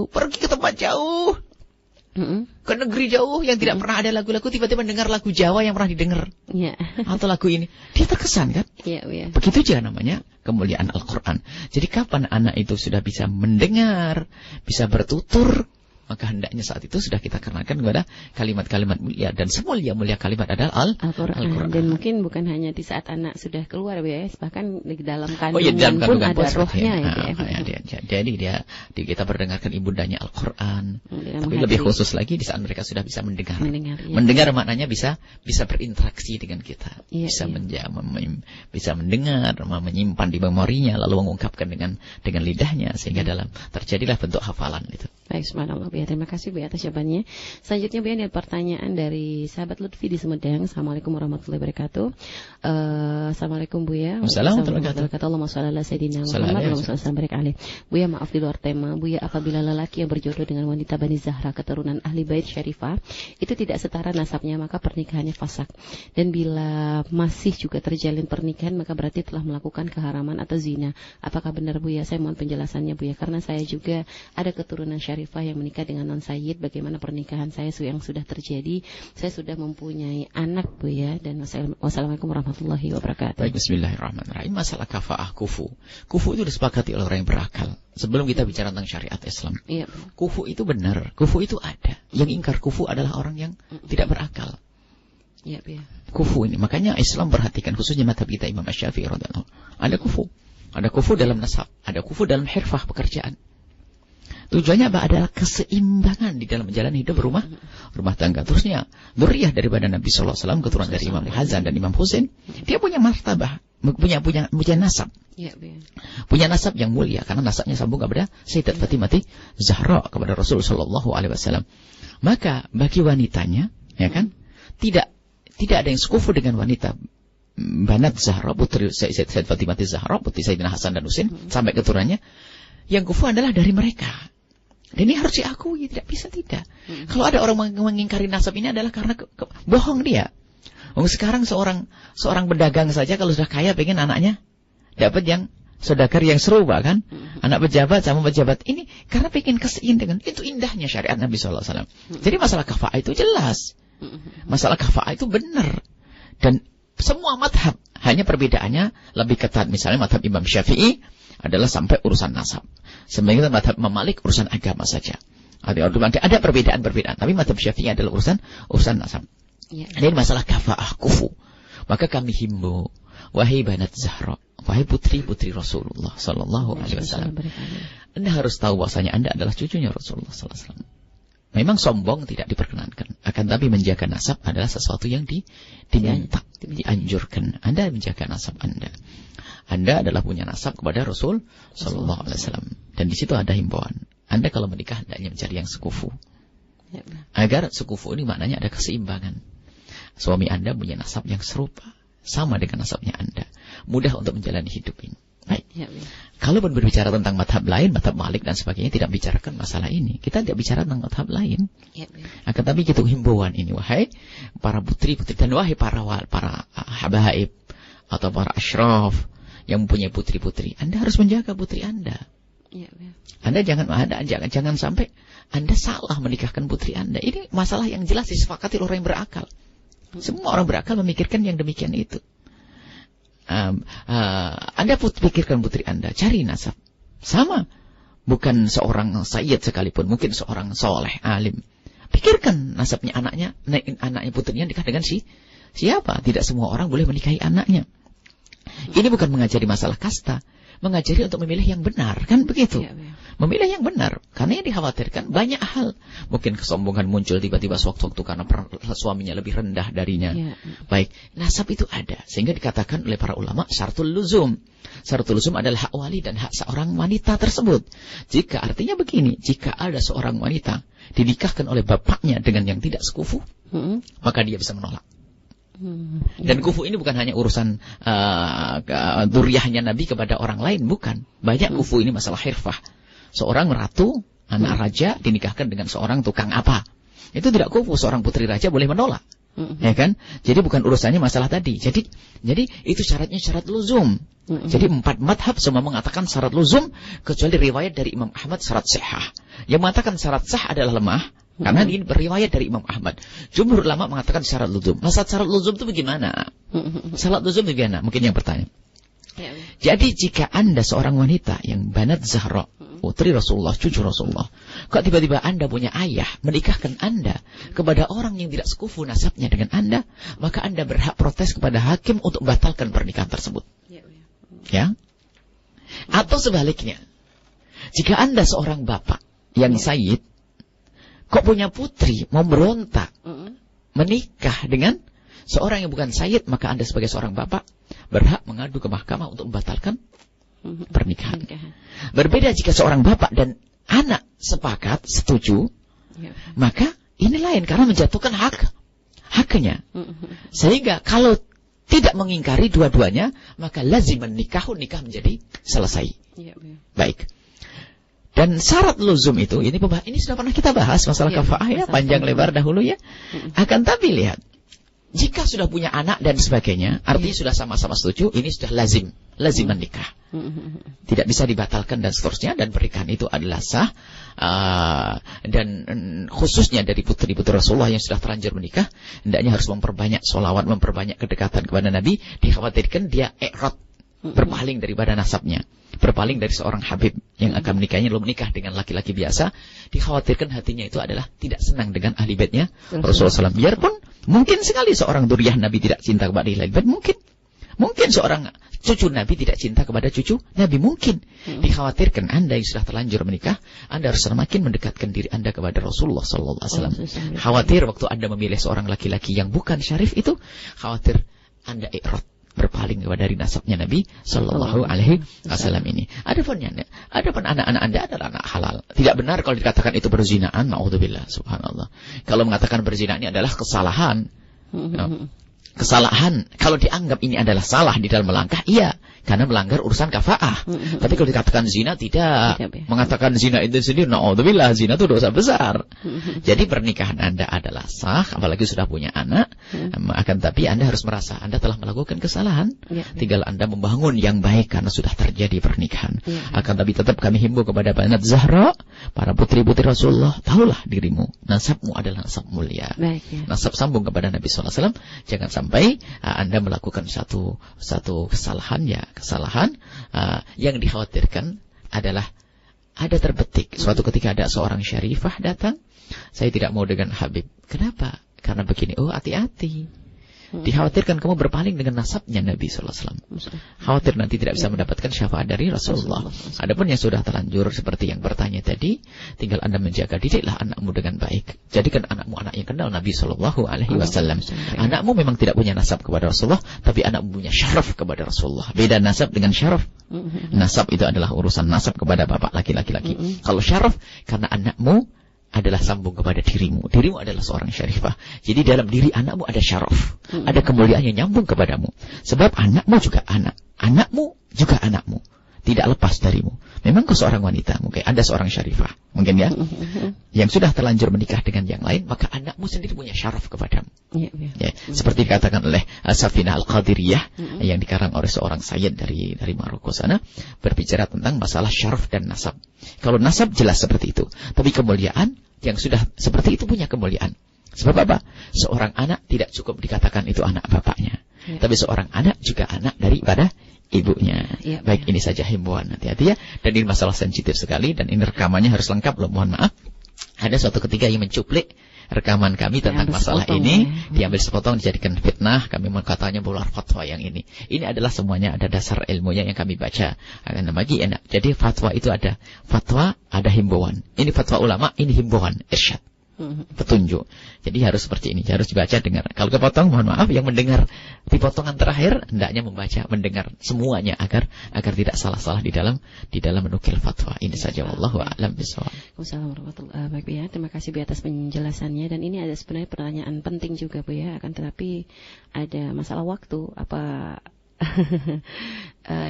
pergi ke tempat jauh, ke negeri jauh yang tidak pernah ada lagu-lagu, tiba-tiba mendengar lagu Jawa yang pernah didengar. Atau lagu ini. Dia terkesan kan? Begitu juga namanya kemuliaan Al-Quran. Jadi kapan anak itu sudah bisa mendengar, bisa bertutur, maka hendaknya saat itu sudah kita kenakan kepada kalimat-kalimat mulia. Dan semulia-mulia kalimat adalah Al-Quran. Dan mungkin bukan hanya di saat anak sudah keluar ya, bahkan di dalam kandungan pun ada rohnya Jadi kita berdengarkan ibundanya Al-Quran. Tapi lebih khusus lagi di saat mereka sudah bisa mendengar. Mendengar maknanya bisa berinteraksi dengan kita. Bisa mendengar, menyimpan di memorinya, lalu mengungkapkan dengan lidahnya. Sehingga terjadilah bentuk hafalan itu. Baik, subhanallah. Ya, terima kasih Bu atas jawabannya. Selanjutnya Bu ada pertanyaan dari sahabat Lutfi di Sumedang. Assalamualaikum warahmatullahi wabarakatuh. Assalamualaikum Bu ya. Assalamualaikum warahmatullahi wabarakatuh. Allahumma shalli ala sayyidina Muhammad wa sallam barik alaihi. Bu ya, maaf di luar tema. Bu ya, apabila lelaki yang berjodoh dengan wanita Bani Zahra keturunan ahli bait syarifah itu tidak setara nasabnya, maka pernikahannya fasakh. Dan bila masih juga terjalin pernikahan, maka berarti telah melakukan keharaman atau zina. Apakah benar Bu ya? Saya mohon penjelasannya Bu ya, karena saya juga ada keturunan syarifah yang menikah dengan non sayyid. Bagaimana pernikahan saya yang sudah terjadi? Saya sudah mempunyai anak Bu ya. Dan wassalamualaikum warahmatullahi wabarakatuh. Baik, bismillahirrahmanirrahim. Masalah kafa'ah kufu itu disepakati oleh orang yang berakal. Sebelum kita bicara tentang syariat Islam, kufu itu benar, kufu itu ada. Yang ingkar kufu adalah orang yang tidak berakal. Kufu ini, makanya Islam perhatikan khususnya mazhab kita Imam Asy-Syafi'i radhiyallahu anhu. Ada kufu dalam nasab, ada kufu dalam hirfah pekerjaan. Tujuannya apa? Adalah keseimbangan di dalam menjalani hidup rumah tangga. Terusnya, dzurriyyah daripada Nabi sallallahu alaihi wasallam, keturunan dari Imam Hasan dan Imam Husain, dia punya martabah, punya nasab. Punya nasab yang mulia karena nasabnya sambung kepada Sayyidat Fatimah Zahra, kepada Rasul sallallahu alaihi wasallam. Maka bagi wanitanya, ya kan, tidak ada yang sekufu dengan wanita Banat Zahra, putri Sayyidat Fatimah Zahra, putri Sayyidina Hasan dan Husain, sampai keturunannya. Yang kufu adalah dari mereka. Dan ini harus diakui, tidak bisa tidak. Kalau ada orang mengingkari nasab ini adalah karena bohong dia. Sekarang seorang pedagang saja kalau sudah kaya pengen anaknya dapat yang saudagar yang serupa kan? Anak pejabat sama pejabat ini karena pengen keseimbangan. Itu indahnya syariat Nabi sallallahu alaihi wasallam. Jadi masalah kafa'ah itu jelas. Masalah kafa'ah itu benar. Dan semua madhab, hanya perbedaannya lebih ketat. Misalnya madhab Imam Syafi'i adalah sampai urusan nasab. Sebenarnya madhab Imam Malik urusan agama saja. Ada perbedaan-perbedaan. Tapi madhab Syafi'i adalah urusan nasab. Ini masalah kafa'ah kufu. Maka kami himbau, wahai Banat Zahra, wahai putri-putri Rasulullah sallallahu alaihi wasallam, Anda harus tahu bahwasanya Anda adalah cucunya Rasulullah sallallahu alaihi wasallam. Memang sombong tidak diperkenankan, akan tapi menjaga nasab adalah sesuatu yang diminta, dianjurkan. Anda menjaga nasab Anda. Anda adalah punya nasab kepada Rasul sallallahu alaihi wasallam. Dan di situ ada himbauan. Anda kalau menikah hendaknya mencari yang sekufu. Agar sekufu ini maknanya ada keseimbangan. Suami Anda punya nasab yang serupa, sama dengan nasabnya Anda. Mudah untuk menjalani hidup ini. Baik. Kalau berbicara tentang madhab lain, madhab Malik dan sebagainya, tidak bicarakan masalah ini. Kita tidak bicara tentang madhab lain. Akan tapi gitu himbauan ini, wahai para putri-putri dan wahai para habaib atau para asyraf yang mempunyai putri-putri, Anda harus menjaga putri Anda. Anda jangan sampai Anda salah menikahkan putri Anda. Ini masalah yang jelas disepakati oleh orang yang berakal. Semua orang berakal memikirkan yang demikian itu. Anda pikirkan putri Anda, cari nasab. Sama. Bukan seorang sayyid sekalipun, mungkin seorang soleh, alim. Pikirkan nasabnya anaknya putrinya nikah dengan siapa. Tidak semua orang boleh menikahi anaknya. Ini bukan mengajari masalah kasta, mengajari untuk memilih yang benar, kan begitu? Memilih yang benar, karena yang dikhawatirkan banyak hal. Mungkin kesombongan muncul tiba-tiba sewaktu-waktu karena suaminya lebih rendah darinya. Baik, nasab itu ada, sehingga dikatakan oleh para ulama syaratul luzum. Syaratul luzum adalah hak wali dan hak seorang wanita tersebut. Jika artinya begini, jika ada seorang wanita dinikahkan oleh bapaknya dengan yang tidak sekufu, maka dia bisa menolak. Dan kufu ini bukan hanya urusan dzurriyyahnya Nabi kepada orang lain, bukan. Banyak kufu ini masalah hirfah. Seorang ratu, anak raja dinikahkan dengan seorang tukang apa. Itu tidak kufu, seorang putri raja boleh menolak. Ya kan? Jadi bukan urusannya masalah tadi. Jadi itu syaratnya syarat luzum. Jadi 4 madhab semua mengatakan syarat luzum, kecuali riwayat dari Imam Ahmad syarat sihah. Yang mengatakan syarat sah adalah lemah, karena ini beriwayat dari Imam Ahmad. Jumhur ulama mengatakan syarat luzum. Masalah syarat luzum itu bagaimana? Syarat luzum itu bagaimana? Mungkin yang bertanya. Jadi jika Anda seorang wanita yang Banat Zahra, putri Rasulullah, cucu Rasulullah, kok tiba-tiba Anda punya ayah menikahkan Anda kepada orang yang tidak sekufu nasabnya dengan Anda, maka Anda berhak protes kepada hakim untuk membatalkan pernikahan tersebut. Ya? Atau sebaliknya, jika Anda seorang bapak yang sayyid, kok punya putri mau berontak menikah dengan seorang yang bukan sayyid, maka Anda sebagai seorang bapak berhak mengadu ke mahkamah untuk membatalkan pernikahan. Berbeda jika seorang bapak dan anak sepakat, setuju, maka ini lain karena menjatuhkan haknya. Sehingga kalau tidak mengingkari dua-duanya, maka lazim nikah menjadi selesai. Baik. Dan syarat luzum itu, ini sudah pernah kita bahas masalah kafa'ah ya, panjang lebar dahulu ya. Akan tapi lihat, jika sudah punya anak dan sebagainya, artinya sudah sama-sama setuju, ini sudah lazim menikah. Tidak bisa dibatalkan dan seterusnya, dan pernikahan itu adalah sah. Dan khususnya dari putri-putri Rasulullah yang sudah terlanjur menikah, hendaknya harus memperbanyak sholawat, memperbanyak kedekatan kepada Nabi. Dikhawatirkan dia i'rad, berpaling daripada nasabnya, berpaling dari seorang habib yang akan menikahnya, lalu menikah dengan laki-laki biasa. Dikhawatirkan hatinya itu adalah tidak senang dengan ahli baitnya Rasulullah SAW. Biarpun mungkin sekali seorang dzurriyyah Nabi tidak cinta kepada ahli bait, mungkin seorang cucu Nabi tidak cinta kepada cucu Nabi? Mungkin. Dikhawatirkan Anda yang sudah terlanjur menikah, Anda harus semakin mendekatkan diri Anda kepada Rasulullah sallallahu alaihi wasallam. Khawatir waktu Anda memilih seorang laki-laki yang bukan syarif itu, khawatir Anda i'rad, berpaling dari nasabnya Nabi sallallahu alaihi wasallam ini. Adapun anak-anak Anda adalah anak halal. Tidak benar kalau dikatakan itu berzinaan, naudzubillah, subhanallah. Kalau mengatakan berzina ini adalah kesalahan. Kesalahan, kalau dianggap ini adalah salah di dalam melangkah, iya, karena melanggar urusan kafaah. Tapi kalau dikatakan zina, tidak. Mengatakan zina itu sendiri, naudzubillah, zina itu dosa besar. Jadi pernikahan Anda adalah sah, apalagi sudah punya anak. Akan tapi Anda harus merasa Anda telah melakukan kesalahan. Tinggal Anda membangun yang baik karena sudah terjadi pernikahan. Akan tapi tetap kami himbau kepada Banat Zahra, para putri-putri Rasulullah, tahulah dirimu, nasabmu adalah nasab mulia. Nasab sambung kepada Nabi sallallahu alaihi wasallam. Jangan sampai Anda melakukan satu kesalahan, yang dikhawatirkan adalah ada terbetik. Suatu ketika ada seorang syarifah datang, saya tidak mau dengan Habib. Kenapa? Karena begini, oh hati-hati. Dikhawatirkan kamu berpaling dengan nasabnya Nabi sallallahu alaihi wasallam. Khawatir nanti tidak bisa mendapatkan syafaat dari Rasulullah. Adapun yang sudah terlanjur seperti yang bertanya tadi, tinggal Anda menjaga didiklah anakmu dengan baik. Jadikan anakmu anak yang kenal Nabi sallallahu alaihi wasallam. Anakmu memang tidak punya nasab kepada Rasulullah, tapi anakmu punya syaraf kepada Rasulullah. Beda nasab dengan syaraf. Nasab itu adalah urusan nasab kepada bapak laki-laki. Kalau syaraf karena anakmu adalah sambung kepada dirimu. Dirimu adalah seorang syarifah. Jadi dalam diri anakmu ada syaraf. Ada kemuliaan yang nyambung kepadamu. Sebab anakmu juga anak. Anakmu juga anakmu. Tidak lepas darimu. Memang kau seorang wanita, mungkin ada seorang syarifah. Mungkin ya. Yang sudah terlanjur menikah dengan yang lain, maka anakmu sendiri punya syaraf kepadamu. Ya, seperti dikatakan oleh Safinah Al-Qadiriyah, yang dikarang oleh seorang sayyid dari Maroko sana, berbicara tentang masalah syaraf dan nasab. Kalau nasab jelas seperti itu, tapi kemuliaan yang sudah seperti itu punya kemuliaan. Sebab apa? Seorang anak tidak cukup dikatakan itu anak bapaknya, tapi seorang anak juga anak daripada ibunya. Baik, ini saja himbauan, hati-hati ya. Dan ini masalah sensitif sekali, dan ini rekamannya harus lengkap loh, mohon maaf. Ada suatu ketika yang mencuplik rekaman kami tentang masalah ini, diambil sepotong, dijadikan fitnah. Kami katanya bular fatwa yang ini. Ini adalah semuanya ada dasar ilmunya yang kami baca. Akan bagi enak. Jadi fatwa itu ada fatwa, ada himbauan. Ini fatwa ulama, ini himbauan, irsyad, petunjuk. Jadi harus seperti ini, harus dibaca, dengar. Kalau kepotong, mohon maaf, yang mendengar di potongan terakhir hendaknya membaca, mendengar semuanya agar tidak salah-salah di dalam menukil fatwa. Ini saja, wallahu a'lam bishawab. Wassalamualaikum warahmatullahi wabarakatuh. Ya, terima kasih Bu atas penjelasannya, dan ini ada sebenarnya pertanyaan penting juga Bu ya, akan tetapi ada masalah waktu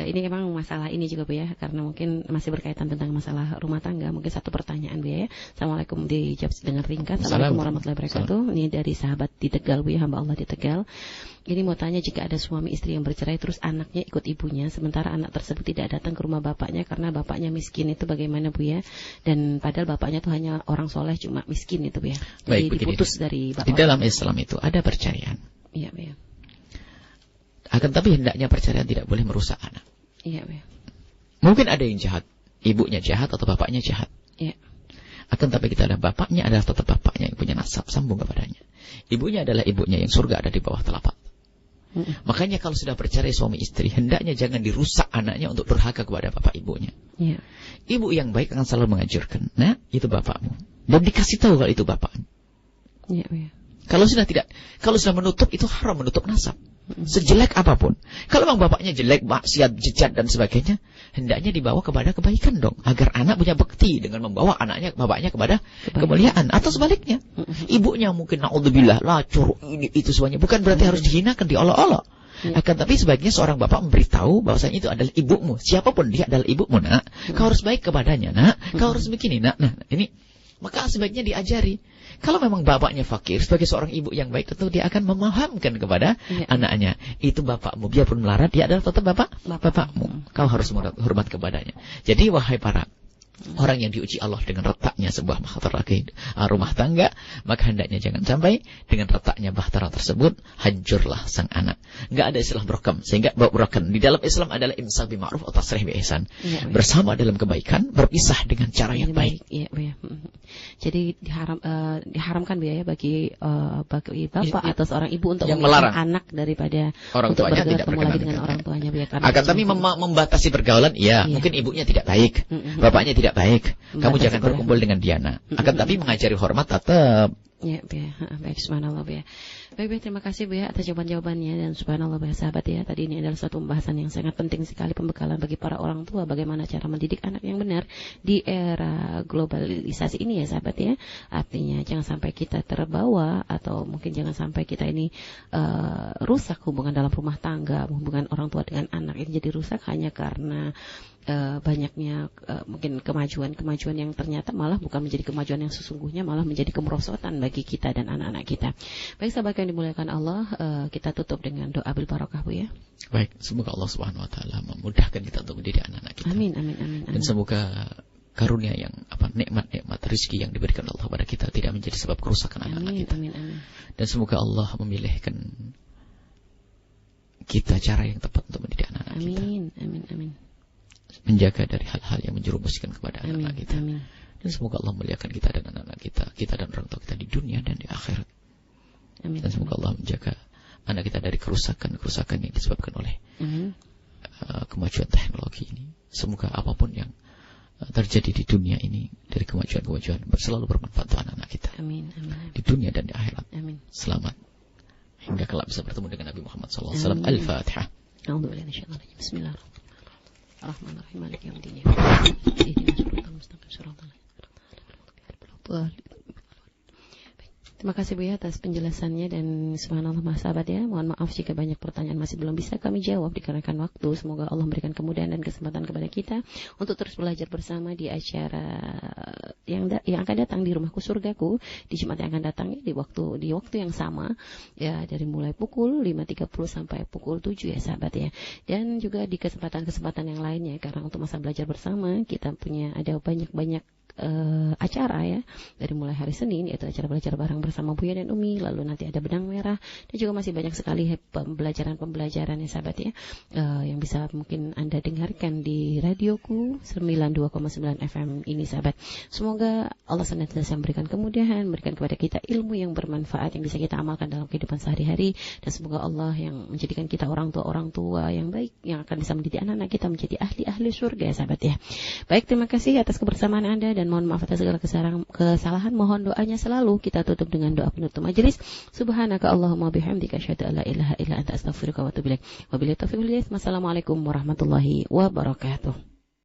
ini memang masalah ini juga Bu ya, karena mungkin masih berkaitan tentang masalah rumah tangga. Mungkin satu pertanyaan Bu ya. Assalamualaikum, dijawab dengan ringkas. Assalamualaikum warahmatullahi wabarakatuh. Ini dari sahabat di Tegal Bu ya, hamba Allah di Tegal. Ini mau tanya, jika ada suami istri yang bercerai terus anaknya ikut ibunya, sementara anak tersebut tidak datang ke rumah bapaknya karena bapaknya miskin, itu bagaimana Bu ya? Dan padahal bapaknya itu hanya orang soleh, cuma miskin itu Bu ya. Jadi diputus dari bapak. Di dalam Islam itu ada perceraian. Iya Bu ya. Akan tapi hendaknya perceraian tidak boleh merusak anak. Iya, ya. Mungkin ada yang jahat, ibunya jahat atau bapaknya jahat. Iya. Akan tapi kita ada bapaknya adalah tetap bapaknya yang punya nasab sambung kepadanya. Ibunya adalah ibunya yang surga ada di bawah telapak. Makanya kalau sudah bercerai suami istri, hendaknya jangan dirusak anaknya untuk durhaka kepada bapak ibunya. Iya. Ibu yang baik akan selalu menganjurkan, nah itu bapakmu, dan dikasih tahu kalau itu bapakmu. Iya, ya. Kalau sudah menutup, itu haram menutup nasab. Sejelek apapun. Kalau memang bapaknya jelek, maksiat, jejat dan sebagainya, hendaknya dibawa kepada kebaikan dong, agar anak punya bekti dengan membawa bapaknya kepada kemuliaan. Atau sebaliknya, ibunya mungkin naudzubillah, lacur, ini itu semuanya, bukan berarti harus dihinakan, diolok-olok. Akan tapi sebaiknya seorang bapak memberitahu bahwasanya itu adalah ibumu, siapapun dia adalah ibumu, nak. Kau harus baik kepadanya, nak. Kau harus begini, nak. Nah, ini maka sebaiknya diajari. Kalau memang bapaknya fakir, sebagai seorang ibu yang baik, tentu dia akan memahamkan kepada anaknya, itu bapakmu, biarpun melarat, dia adalah tetap bapakmu. Kau harus hormat kepadanya. Jadi wahai para Orang yang diuji Allah dengan retaknya sebuah rumah tangga, maka hendaknya jangan sampai dengan retaknya bahtera tersebut hancurlah sang anak. Enggak ada istilah broken, sehingga broken di dalam Islam adalah imsak bil ma'ruf atau tasrih bi ihsan. Bersama dalam kebaikan, berpisah dengan cara yang baik. Iya, Bu ya. Jadi diharamkan Bu ya bagi bapak atau seorang ibu untuk melarang anak daripada orang tuanya tidak berkenan dengan orang tuanya Bu ya. Akan tapi membatasi pergaulan, mungkin ibunya tidak baik, bapaknya tidak baik, kamu jangan berkumpul dengan Diana. Akan tapi mengajari hormat tetap. Ya, baik, subhanallah Bu ya. Baik, terima kasih Bu ya atas jawaban-jawabannya, dan subhanallah Bu ya, sahabat ya, tadi ini adalah suatu pembahasan yang sangat penting sekali, pembekalan bagi para orang tua bagaimana cara mendidik anak yang benar di era globalisasi ini ya sahabat ya. Artinya jangan sampai kita terbawa, atau mungkin jangan sampai kita ini rusak hubungan dalam rumah tangga, hubungan orang tua dengan anak ini jadi rusak hanya karena banyaknya mungkin kemajuan yang ternyata malah bukan menjadi kemajuan yang sesungguhnya, malah menjadi kemerosotan bagi kita dan anak-anak kita. Baik sahabat yang dimuliakan Allah, kita tutup dengan doa bil barakah Bu ya. Baik, semoga Allah Subhanahu wa taala memudahkan kita untuk mendidik anak-anak kita. Amin. Dan semoga karunia yang nikmat rezeki yang diberikan Allah pada kita tidak menjadi sebab kerusakan anak-anak kita. Amin. Dan semoga Allah memilihkan kita cara yang tepat untuk mendidik anak-anak kita. Amin. Menjaga dari hal-hal yang menjerumuskan kepada anak-anak kita. Amin. Dan semoga Allah muliakan kita dan anak-anak kita dan orang tua kita di dunia dan di akhirat. Amin. Dan semoga Allah menjaga anak kita dari kerusakan yang disebabkan oleh kemajuan teknologi ini. Semoga apapun yang terjadi di dunia ini dari kemajuan selalu bermanfaat untuk anak-anak kita. Amin. Di dunia dan di akhirat. Amin. Selamat hingga kelak bisa bertemu dengan Nabi Muhammad SAW. Al-Fatihah. Bismillahirrahmanirrahim. Ar-Rahmanir-Rahim. Maliki yaumiddin. Terima kasih Bu ya atas penjelasannya, dan subhanallah sahabat ya, mohon maaf jika banyak pertanyaan masih belum bisa kami jawab dikarenakan waktu. Semoga Allah memberikan kemudahan dan kesempatan kepada kita untuk terus belajar bersama di acara yang akan datang di Rumahku Surgaku di Jumat yang akan datang ya, di waktu yang sama ya, dari mulai pukul 5.30 sampai pukul 7 ya sahabat ya. Dan juga di kesempatan-kesempatan yang lainnya, karena untuk masa belajar bersama kita ada banyak acara ya, dari mulai hari Senin yaitu acara belajar bareng bersama Buya dan Umi, lalu nanti ada benang merah, dan juga masih banyak sekali pembelajaran ya sahabat ya, yang bisa mungkin Anda dengarkan di radioku 92,9 FM ini sahabat. Semoga Allah senantiasa memberikan kemudahan, memberikan kepada kita ilmu yang bermanfaat yang bisa kita amalkan dalam kehidupan sehari-hari, dan semoga Allah yang menjadikan kita orang tua yang baik yang akan bisa mendidik anak-anak kita menjadi ahli surga ya sahabat ya. Baik, terima kasih atas kebersamaan Anda, dan mohon maaf atas segala kesalahan. Mohon doanya selalu. Kita tutup dengan doa penutup majelis. Subhanaka Allahumma bihamdika asyhadu an la ilaha illa anta astaghfiruka wa atubu ilaik. Wabillahi taufiq wal hidayah. Wassalamualaikum warahmatullahi wabarakatuh.